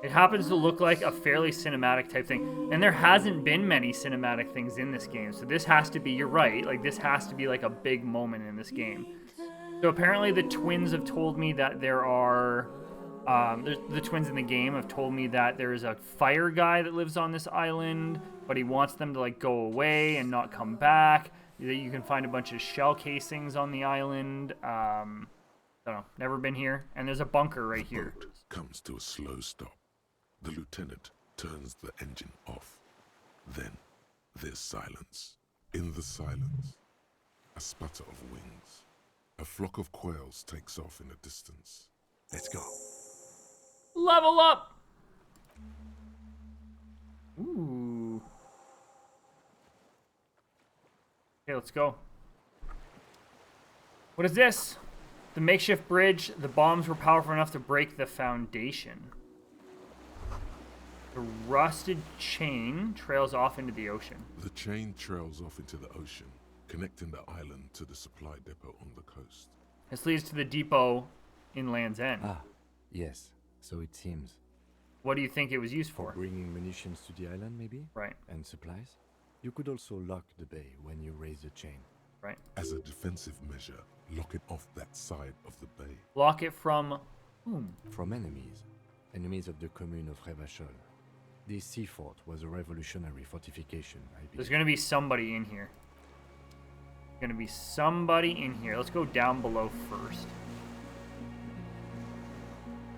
It happens to look like a fairly cinematic type thing. And there hasn't been many cinematic things in this game. So this has to be, you're right, like this has to be like a big moment in this game. So apparently the twins have told me that there are, the twins in the game have told me that there is a fire guy that lives on this island, but he wants them to like go away and not come back. That you can find a bunch of shell casings on the island. I don't know, never been here. And there's a bunker right here. The boat comes to a slow stop. The lieutenant turns the engine off. Then there's silence. In the silence, a sputter of wings. A flock of quails takes off in the distance. Let's go. Level up! Ooh. Okay, let's go. What is this? The makeshift bridge. The bombs were powerful enough to break the foundation. The rusted chain trails off into the ocean. The chain trails off into the ocean, connecting the island to the supply depot on the coast. This leads to the depot in Land's End. Ah, yes. So it seems. What do you think it was used for? Bringing munitions to the island, maybe? Right. And supplies? You could also lock the bay when you raise the chain. Right. As a defensive measure, lock it off that side of the bay. Lock it from whom? From enemies. Enemies of the commune of Revachol. This sea fort was a revolutionary fortification, I believe. There's going to be somebody in here. Going to be somebody in here. Let's go down below first.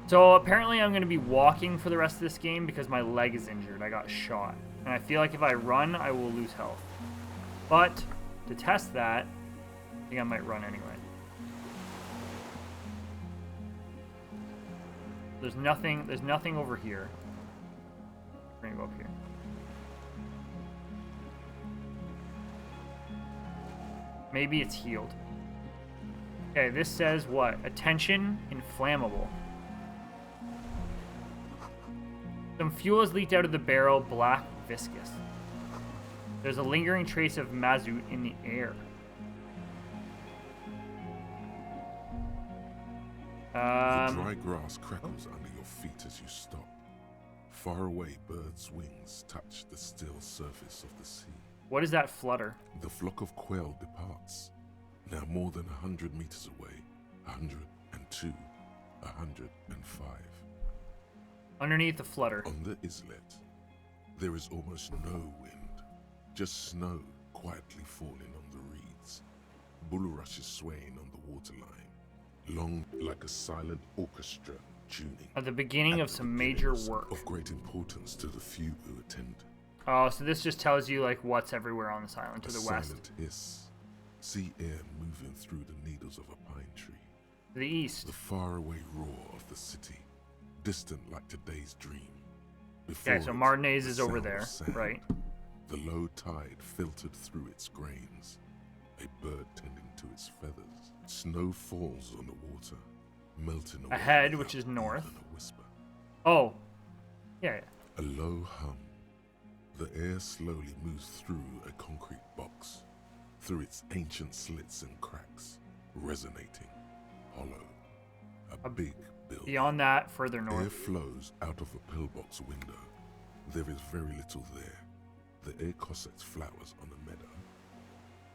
So apparently I'm going to be walking for the rest of this game because my leg is injured. I got shot. And I feel like if I run, I will lose health. But to test that, I think I might run anyway. There's nothing over here. We're gonna go up here. Maybe it's healed. Okay, this says what? Attention, inflammable. Some fuel has leaked out of the barrel, black, viscous. There's a lingering trace of mazout in the air. The dry grass crackles under your feet as you stop. Far away, birds' wings touch the still surface of the sea. What is that flutter? The flock of quail departs. Now more than 100 meters away. 102, 105. Underneath the flutter. On the islet, there is almost no wind. Just snow quietly falling on the reeds. Bulrushes swaying on the waterline. Long like a silent orchestra tuning. At the beginning of some major work. Of great importance to the few who attend. Oh, so this just tells you like what's everywhere on this island to the west. Silent hiss. Sea air moving through the needles of a pine tree. To the east. The faraway roar of the city. Distant like today's dream. Okay, so it, Martinez the is over sound of there, sand. right? The low tide filtered through its grains, a bird tending to its feathers. Snow falls on the water, melting away Ahead, without which is north. even a whisper. Oh, yeah. A low hum. The air slowly moves through a concrete box, through its ancient slits and cracks, resonating, hollow. A big building. Beyond that, further Air north. flows out of a pillbox window. There is very little there. The air cossets flowers on a meadow.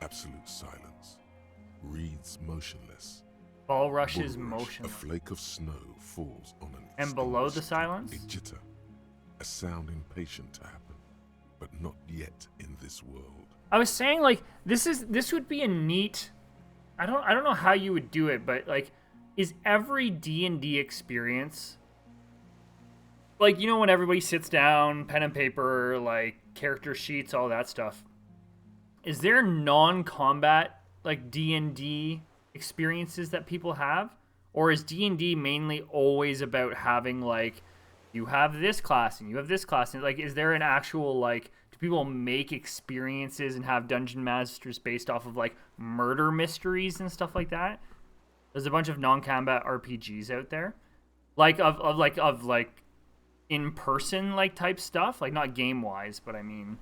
Absolute silence. Reeds motionless. Bulrush is A motionless. flake of snow falls on an And below the extinguished silence? A jitter. A sound impatient to happen, but not yet in this world. I was saying, like, this would be a neat. I don't know how you would do it, but like, is every D&D experience like, you know, when everybody sits down, pen and paper, like character sheets, all that stuff? Is there non-combat like D&D experiences that people have, or is D&D mainly always about having like, you have this class and you have this class, and like, is there an actual like, do people make experiences and have dungeon masters based off of like murder mysteries and stuff like that? There's a bunch of non-combat RPGs out there, like of in-person like type stuff, like not game-wise, but I mean,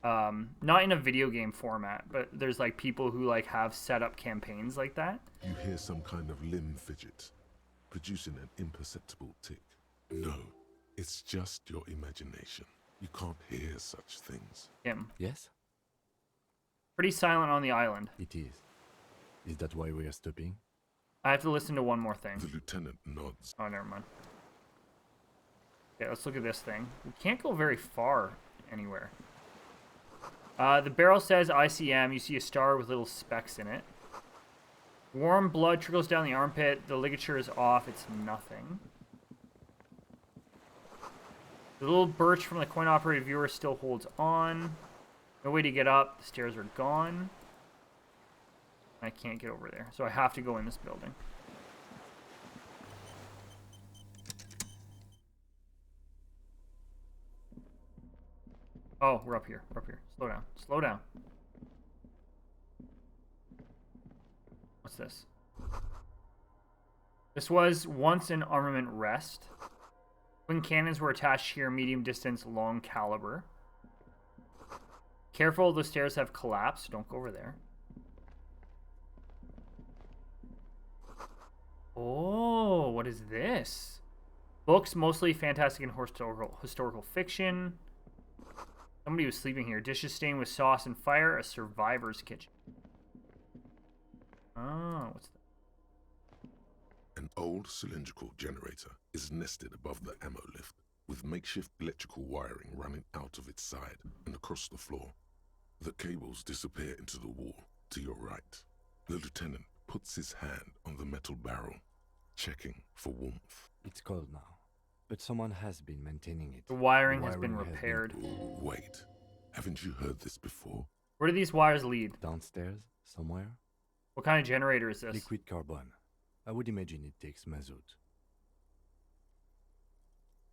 not in a video game format, but there's like people who like have set up campaigns like that. You hear some kind of limb fidget, producing an imperceptible tick. No, it's just your imagination. You can't hear such things. Him. Yes? Pretty silent on the island. It is. Is that why we are stopping? I have to listen to one more thing. The lieutenant nods. Oh, never mind. Okay, let's look at this thing. We can't go very far anywhere. The barrel says ICM. You see a star with little specks in it. Warm blood trickles down the armpit. The ligature is off. It's nothing. The little birch from the coin-operated viewer still holds on. No way to get up. The stairs are gone. I can't get over there, so I have to go in this building. Oh, we're up here. We're up here. Slow down. Slow down. What's this? This was once an armament rest. Twin cannons were attached here, medium distance, long caliber. Careful, the stairs have collapsed. Don't go over there. Oh, what is this? Books, mostly fantastic and historical fiction. Somebody was sleeping here. Dishes stained with sauce and fire. A survivor's kitchen. Oh, what's that? An old cylindrical generator is nested above the ammo lift, with makeshift electrical wiring running out of its side and across the floor. The cables disappear into the wall to your right. The lieutenant puts his hand on the metal barrel, checking for warmth. It's cold now, but someone has been maintaining it. The wiring has been repaired. Wait, haven't you heard this before? Where do these wires lead? Downstairs, somewhere? What kind of generator is this? Liquid carbon. I would imagine it takes mazout.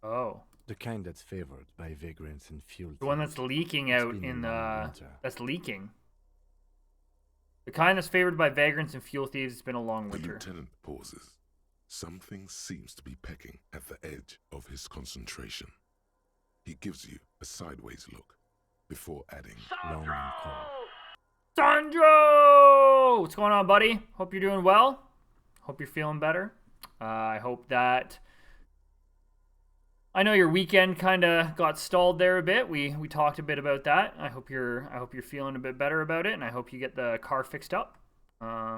Oh. The kind that's favored by vagrants and fuel. The one that's leaking out in the... That's leaking. The kind that's favored by vagrants and fuel thieves. It's been a long winter. The lieutenant pauses. Something seems to be pecking at the edge of his concentration. He gives you a sideways look before adding long and cold. Sandro! What's going on, buddy? Hope you're doing well. Hope you're feeling better. I hope that... I know your weekend kind of got stalled there a bit. We talked a bit about that. I hope you're feeling a bit better about it, and I hope you get the car fixed up. Yeah,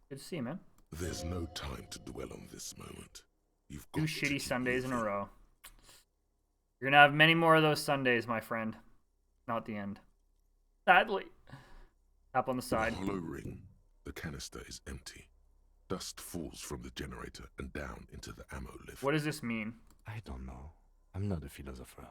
good to see you, man. There's no time to dwell on this moment. You've got 2 shitty Sundays in a row. You're gonna have many more of those Sundays, my friend. Not the end. Sadly. Tap on the side. The hollow ring. The canister is empty. Dust falls from the generator and down into the ammo lift. What does this mean? I don't know. I'm not a philosopher.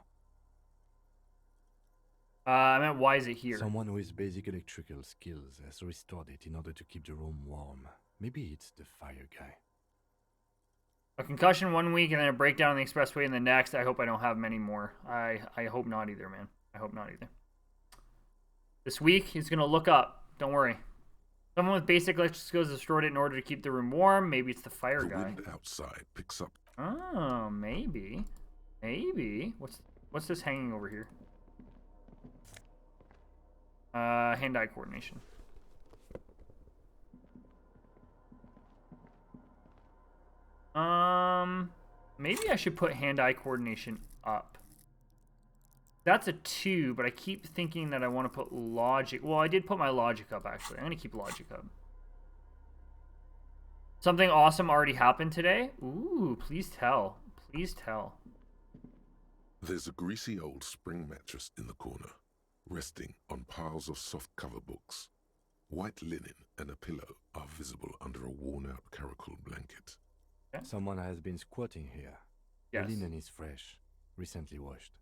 I meant, why is it here? Someone with basic electrical skills has restored it in order to keep the room warm. Maybe it's the fire guy. A concussion 1 week and then a breakdown on the expressway in the next. I hope I don't have many more. I hope not either, man. I hope not either. This week, he's going to look up. Don't worry. Someone with basic electrical skills destroyed it in order to keep the room warm. Maybe it's the fire guy. The wind outside picks up. Oh, maybe. Maybe. What's this hanging over here? Hand-eye coordination. Maybe I should put hand-eye coordination up. That's a 2, but I keep thinking that I want to put logic. Well, I did put my logic up, actually. I'm going to keep logic up. Something awesome already happened today? Ooh, please tell. Please tell. There's a greasy old spring mattress in the corner, resting on piles of soft cover books. White linen and a pillow are visible under a worn-out caracal blanket. Someone has been squatting here. Yes. The linen is fresh, recently washed.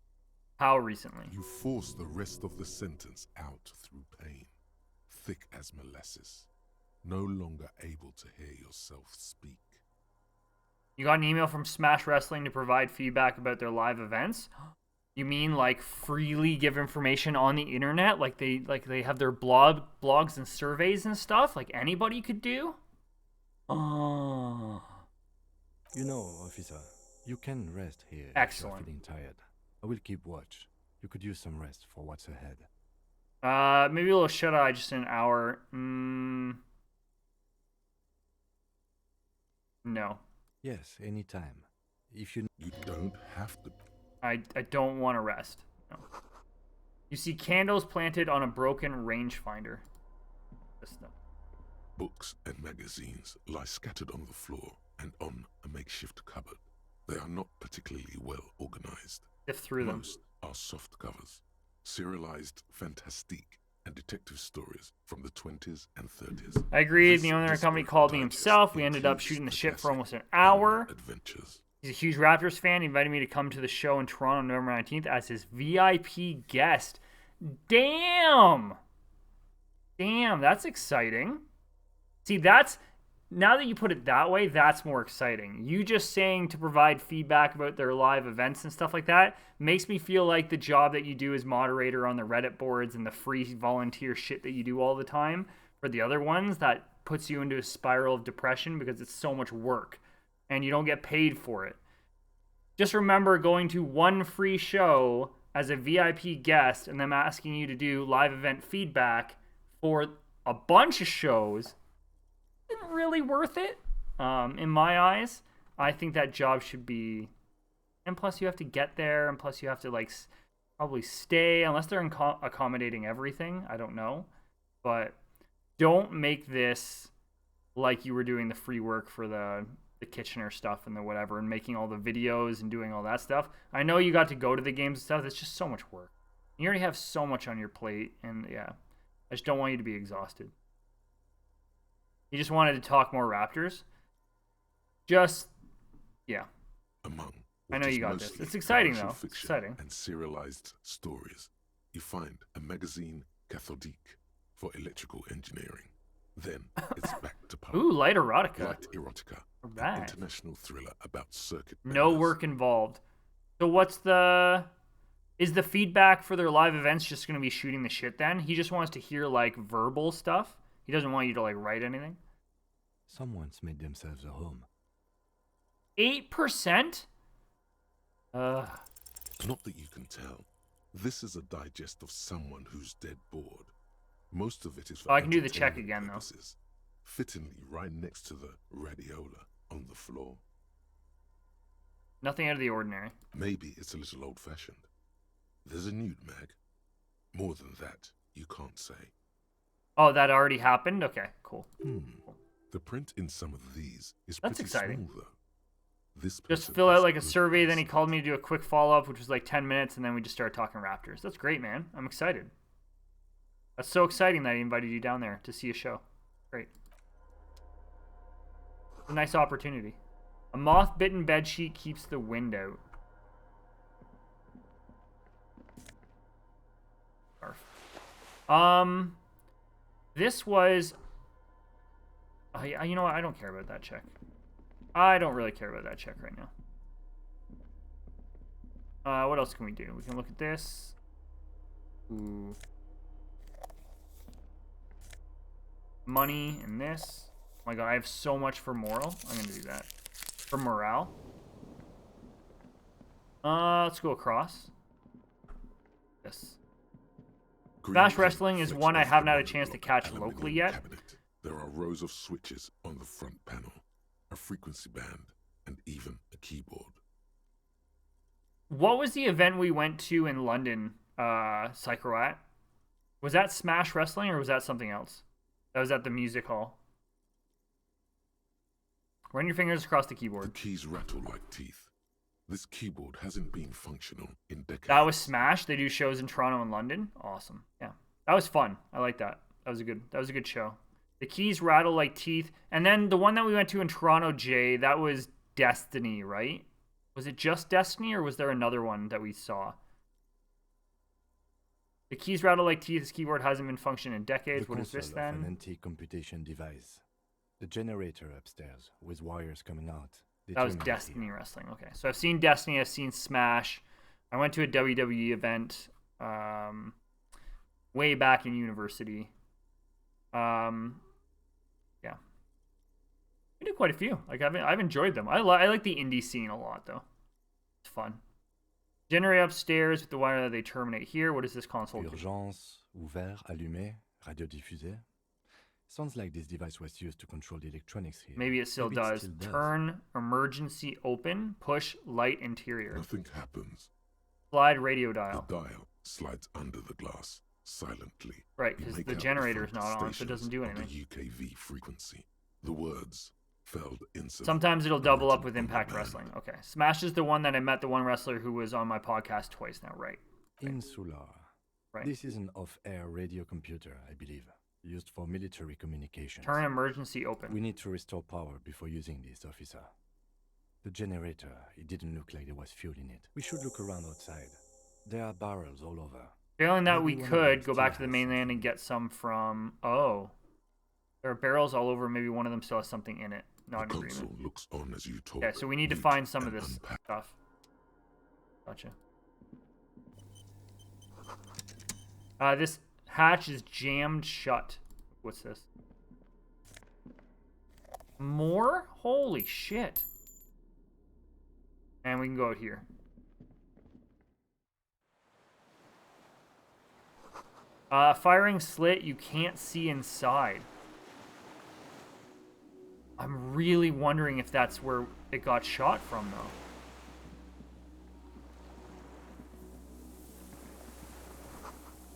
How recently? You force the rest of the sentence out through pain, thick as molasses, no longer able to hear yourself speak. You got an email from Smash Wrestling to provide feedback about their live events? You mean like freely give information on the internet? Like they have their blogs and surveys and stuff like anybody could do? Oh. You know, officer, you can rest here. Excellent. If you're feeling tired. I will keep watch. You could use some rest for what's ahead. Maybe a little shut-eye just in an hour. No. Yes, anytime. If you don't have to. I don't want to rest. No. You see candles planted on a broken rangefinder. Books and magazines lie scattered on the floor and on a makeshift cupboard. They are not particularly well organized. Sift through them. Most are soft covers, serialized fantastique and detective stories from the 20s and 30s. I agreed. The owner of the company called me himself. We ended up shooting the shit for almost an hour. Adventures. He's a huge Raptors fan. He invited me to come to the show in Toronto on November 19th as his VIP guest. Damn! Damn, that's exciting. See, that's... Now that you put it that way, that's more exciting. You just saying to provide feedback about their live events and stuff like that makes me feel like the job that you do as moderator on the Reddit boards and the free volunteer shit that you do all the time for the other ones, that puts you into a spiral of depression because it's so much work and you don't get paid for it. Just remember going to one free show as a VIP guest and them asking you to do live event feedback for a bunch of shows isn't really worth it, in my eyes. I think that job should be, and plus you have to get there, and plus you have to like probably stay, unless they're accommodating everything. I don't know, but don't make this like you were doing the free work for the Kitchener stuff and the whatever, and making all the videos and doing all that stuff. I know you got to go to the games and stuff. It's just so much work. You already have so much on your plate, and yeah, I just don't want you to be exhausted. You just wanted to talk more Raptors. Just, yeah. I know you got this. It's exciting, though. It's exciting. And serialized stories. You find a magazine cathodique for electrical engineering. Then it's back to pulp. Ooh, light erotica. Light erotica. Right. An international thriller about circuit No benders. work involved. So what's the... Is the feedback for their live events just going to be shooting the shit then? He just wants to hear, like, verbal stuff? He doesn't want you to, like, write anything? Someone's made themselves a home. 8%? Not that you can tell. This is a digest of someone who's dead bored. Most of it is for I can do the check again, purposes, fittingly right next to the radiola on the floor. Nothing out of the ordinary. Maybe it's a little old-fashioned. There's a nude mag. More than that, you can't say. Oh, that already happened? Okay, cool. The print in some of these is That's pretty exciting. small, though. This Just person fill out has like a good survey, then he eyesight. called me to do a quick follow-up, which was like 10 minutes, and then we just started talking Raptors. That's great, man. I'm excited. That's so exciting that he invited you down there to see a show. Great. It's a nice opportunity. A moth-bitten bedsheet keeps the wind out. This was... you know what? I don't care about that check. I don't really care about that check right now. What else can we do? We can look at this. Ooh. Money and this. Oh my god, I have so much for moral. I'm gonna do that. For morale. Let's go across. Yes. Smash Wrestling is one I haven't had a chance to catch locally yet. Cabinet. There are rows of switches on the front panel, a frequency band, and even a keyboard. What was the event we went to in London, Psychroat? Was that Smash Wrestling or was that something else? That was at the music hall. Run your fingers across the keyboard. The keys rattle like teeth. This keyboard hasn't been functional in decades. That was Smash. They do shows in Toronto and London. Awesome. Yeah. That was fun. I like that. That was a good show. The keys rattle like teeth. And then the one that we went to in Toronto, Jay, that was Destiny, right? Was it just Destiny or was there another one that we saw? The keys rattle like teeth. This keyboard hasn't been functioning in decades. What is this then? An anti-computation device. The generator upstairs with wires coming out. That was Destiny Wrestling. Okay, so I've seen Destiny. I've seen Smash. I went to a WWE event way back in university. Yeah, we did quite a few. Like I've enjoyed them. I like the indie scene a lot though. It's fun. Generator upstairs with the wire that they terminate here. What is this console? Urgence, ouvert, allumé, radiodiffusé. Sounds like this device was used to control the electronics here. Maybe it still does. Turn emergency open. Push light interior. Nothing happens. Slide radio dial. The dial slides under the glass silently. Right, because the generator is not on, so it doesn't do anything. The UKV frequency. The words felled inside. Sometimes it'll double up with Impact Wrestling. Okay. Smash is the one that I met the one wrestler who was on my podcast twice now, right? Insular. Right. This is an off-air radio computer, I believe, used for military communications. Turn emergency open. We need to restore power before using this, officer. The generator, it didn't look like there was fuel in it. We should look around outside. There are barrels all over. Failing that, we could go back to the mainland and get some from... Oh. There are barrels all over. Maybe one of them still has something in it. Not in agreement. Looks on as you talk. Okay, so we need to find some of this stuff. Gotcha. This hatch is jammed shut. What's this? More? Holy shit. And we can go out here. Firing slit, you can't see inside. I'm really wondering if that's where it got shot from,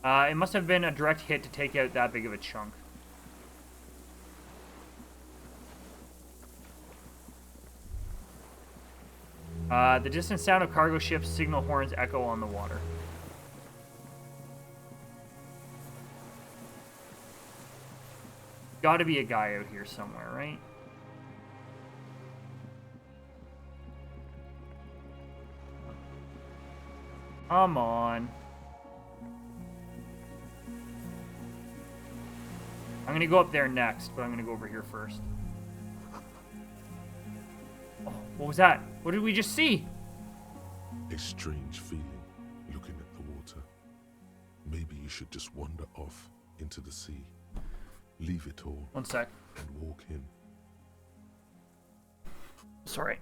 though. It must have been a direct hit to take out that big of a chunk. The distant sound of cargo ships' signal horns echo on the water. Gotta be a guy out here somewhere, right? Come on. I'm gonna go up there next, but I'm gonna go over here first. Oh, what was that? What did we just see? A strange feeling looking at the water. Maybe you should just wander off into the sea. Leave it all. One sec. And walk in. Sorry.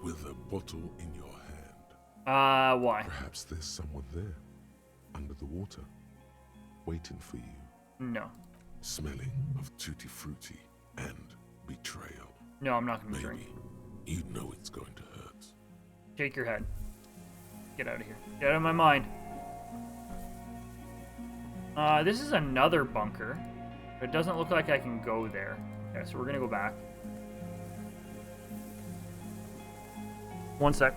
With a bottle in your hand. Why? Perhaps there's someone there, under the water, waiting for you. No. Smelling of tutti frutti and betrayal. No, I'm not gonna drink. You know it's going to hurt. Shake your head. Get out of here. Get out of my mind. This is another bunker. But it doesn't look like I can go there. Okay, so we're gonna go back. One sec.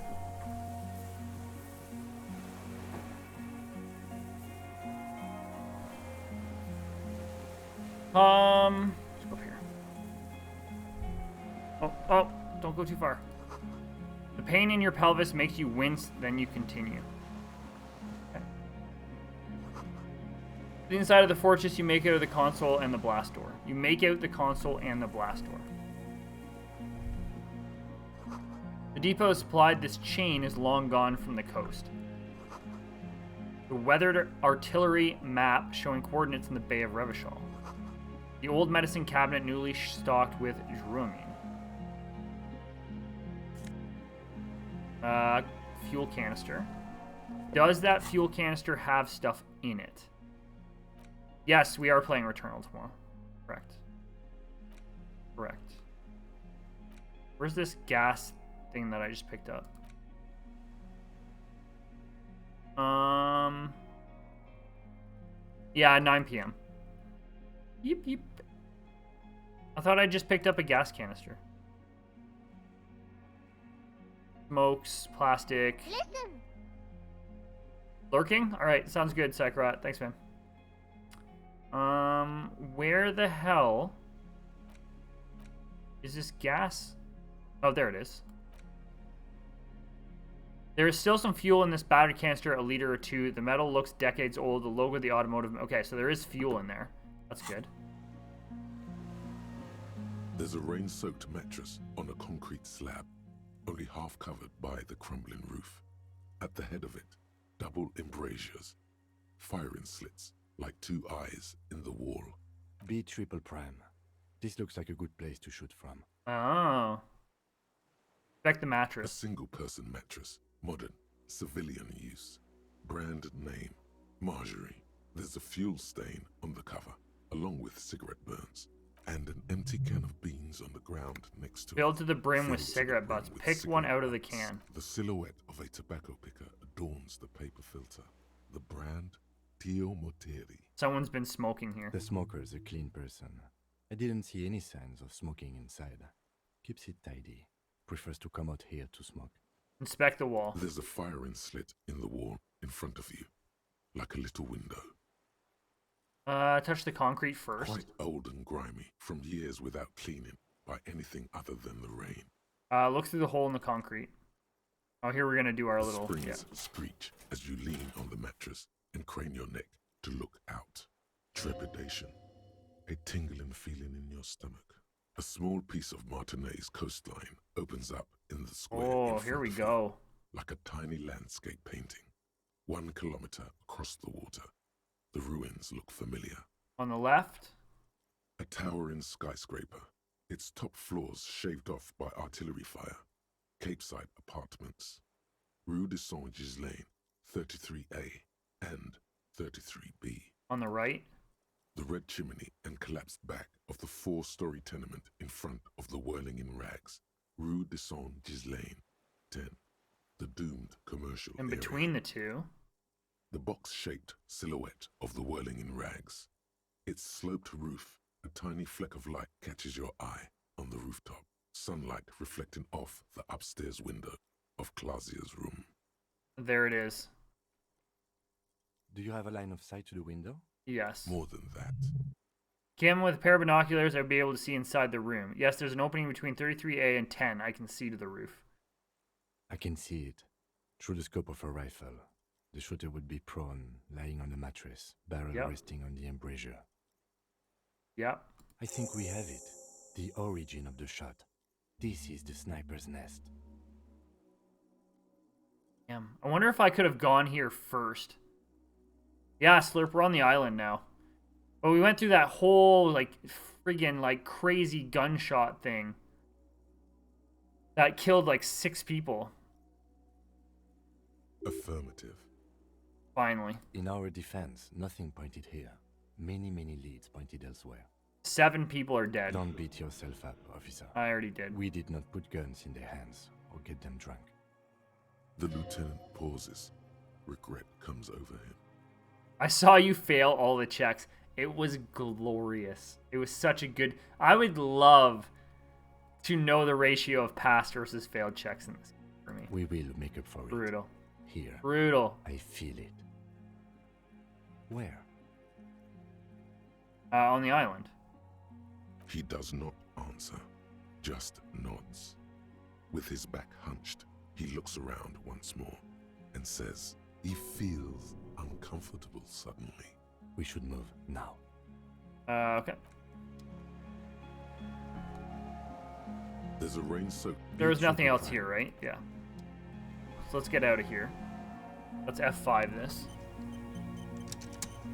Let's go up here. Oh, don't go too far. The pain in your pelvis makes you wince, then you continue. Okay. The inside of the fortress, you make out the console and the blast door. You make out the console and the blast door. The depot supplied this chain is long gone from the coast. The weathered artillery map showing coordinates in the Bay of Revachol. The old medicine cabinet newly stocked with druamine. Fuel canister. Does that fuel canister have stuff in it? Yes, we are playing Returnal tomorrow. Correct. Correct. Where's this gas thing that I just picked up? Yeah, 9 p.m. Yep, yep. I thought I just picked up a gas canister. Smokes, plastic. Listen. Lurking? Alright, sounds good, Sakurat. Thanks, man. Where the hell is this gas? Oh, there it is. There is still some fuel in this battery canister, a liter or two. The metal looks decades old. The logo of the automotive... Okay, so there is fuel in there. That's good. There's a rain-soaked mattress on a concrete slab, only half covered by the crumbling roof. At the head of it, double embrasures, firing slits like two eyes in the wall. B triple prime. This looks like a good place to shoot from. Oh. Check the A mattress. single-person mattress, modern, civilian use. Brand name, Marjorie. There's a fuel stain on the cover, along with cigarette burns, and an empty can of beans on the ground next to it. Filled to the brim with Filled to cigarette the brim butts. with Pick one cigarette out of the butts. can. The silhouette of a tobacco picker adorns the paper filter. The brand, Tio Moteri. Someone's been smoking here. The smoker's a clean person. I didn't see any signs of smoking inside. Keeps it tidy. Prefers to come out here to smoke. Inspect the wall. There's a firing slit in the wall in front of you, like a little window. Touch the concrete first. Quite old and grimy, from years without cleaning by anything other than the rain. Look through the hole in the concrete. Oh, here we're gonna do our The little... springs Yeah. screech as you lean on the mattress and crane your neck to look out. Trepidation. A tingling feeling in your stomach. A small piece of Martinez coastline opens up in the square. Oh, here we go. Like a tiny landscape painting. 1 kilometer across the water. The ruins look familiar. On the left? A towering skyscraper. Its top floors shaved off by artillery fire. Capeside apartments. Rue de Saint-Ghislain, 33A and 33B. On the right? The red chimney and collapsed back of the 4-story tenement in front of the Whirling in Rags. Rue de Saint-Ghislain, 10. The doomed commercial In area. between the two? The box-shaped silhouette of the Whirling in Rags. Its sloped roof, a tiny fleck of light catches your eye on the rooftop. Sunlight reflecting off the upstairs window of Clausia's room. There it is. Do you have a line of sight to the window? Yes. More than that. Cam with a pair of binoculars, I'd be able to see inside the room. Yes, there's an opening between 33A and 10. I can see to the roof. I can see it. Through the scope of a rifle. The shooter would be prone, lying on the mattress, barrel resting on the embrasure. Yep. I think we have it. The origin of the shot. This is the sniper's nest. Damn. I wonder if I could have gone here first. Yeah, Slurp, we're on the island now. But we went through that whole, like, friggin', like, crazy gunshot thing. That killed, like, 6 people. Affirmative. Finally. In our defense, nothing pointed here. Many leads pointed elsewhere. 7 people are dead. Don't beat yourself up, officer. I already did. We did not put guns in their hands or get them drunk. The lieutenant pauses. Regret comes over him. I saw you fail all the checks. It was glorious. It was such a good... I would love to know the ratio of passed versus failed checks in this for me. We will make up for it. Brutal. Here. Brutal. I feel it. Where? On the island. He does not answer, just nods. With his back hunched, he looks around once more and says he feels uncomfortable suddenly. We should move now. Okay. There's a rain-soaked. There's nothing else here, right? Yeah. So let's get out of here. Let's F5 this.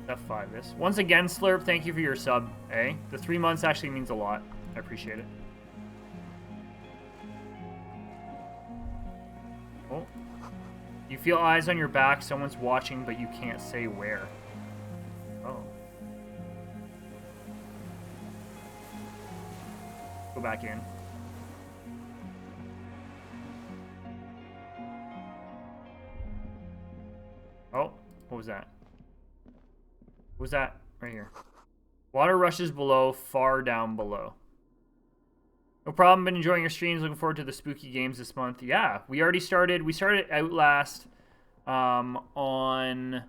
F5 this. Once again, Slurp, thank you for your sub, eh? The 3 months actually means a lot. I appreciate it. Oh. You feel eyes on your back, someone's watching, but you can't say where. Oh. Go back in. Oh, what was that? What was that? Right here. Water rushes below, far down below. No problem, been enjoying your streams. Looking forward to the spooky games this month. Yeah, we already started. We started Outlast on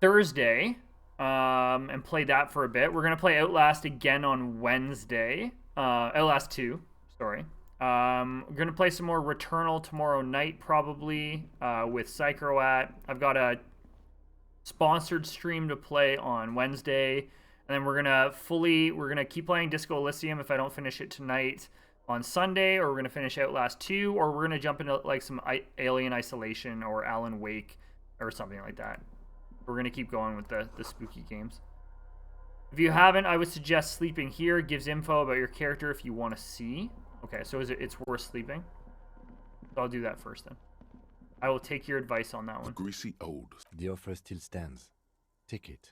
Thursday and played that for a bit. We're going to play Outlast again on Wednesday. Outlast 2, sorry. We're going to play some more Returnal tomorrow night, probably, with Psychroat. I've got a sponsored stream to play on Wednesday. And then we're going to keep playing Disco Elysium if I don't finish it tonight on Sunday. Or we're going to finish Outlast 2. Or we're going to jump into like some Alien Isolation or Alan Wake or something like that. We're going to keep going with the spooky games. If you haven't, I would suggest sleeping here. It gives info about your character if you want to see. Okay, so it's worth sleeping? So I'll do that first then. I will take your advice on that one. Greasy old. The offer still stands. Take it.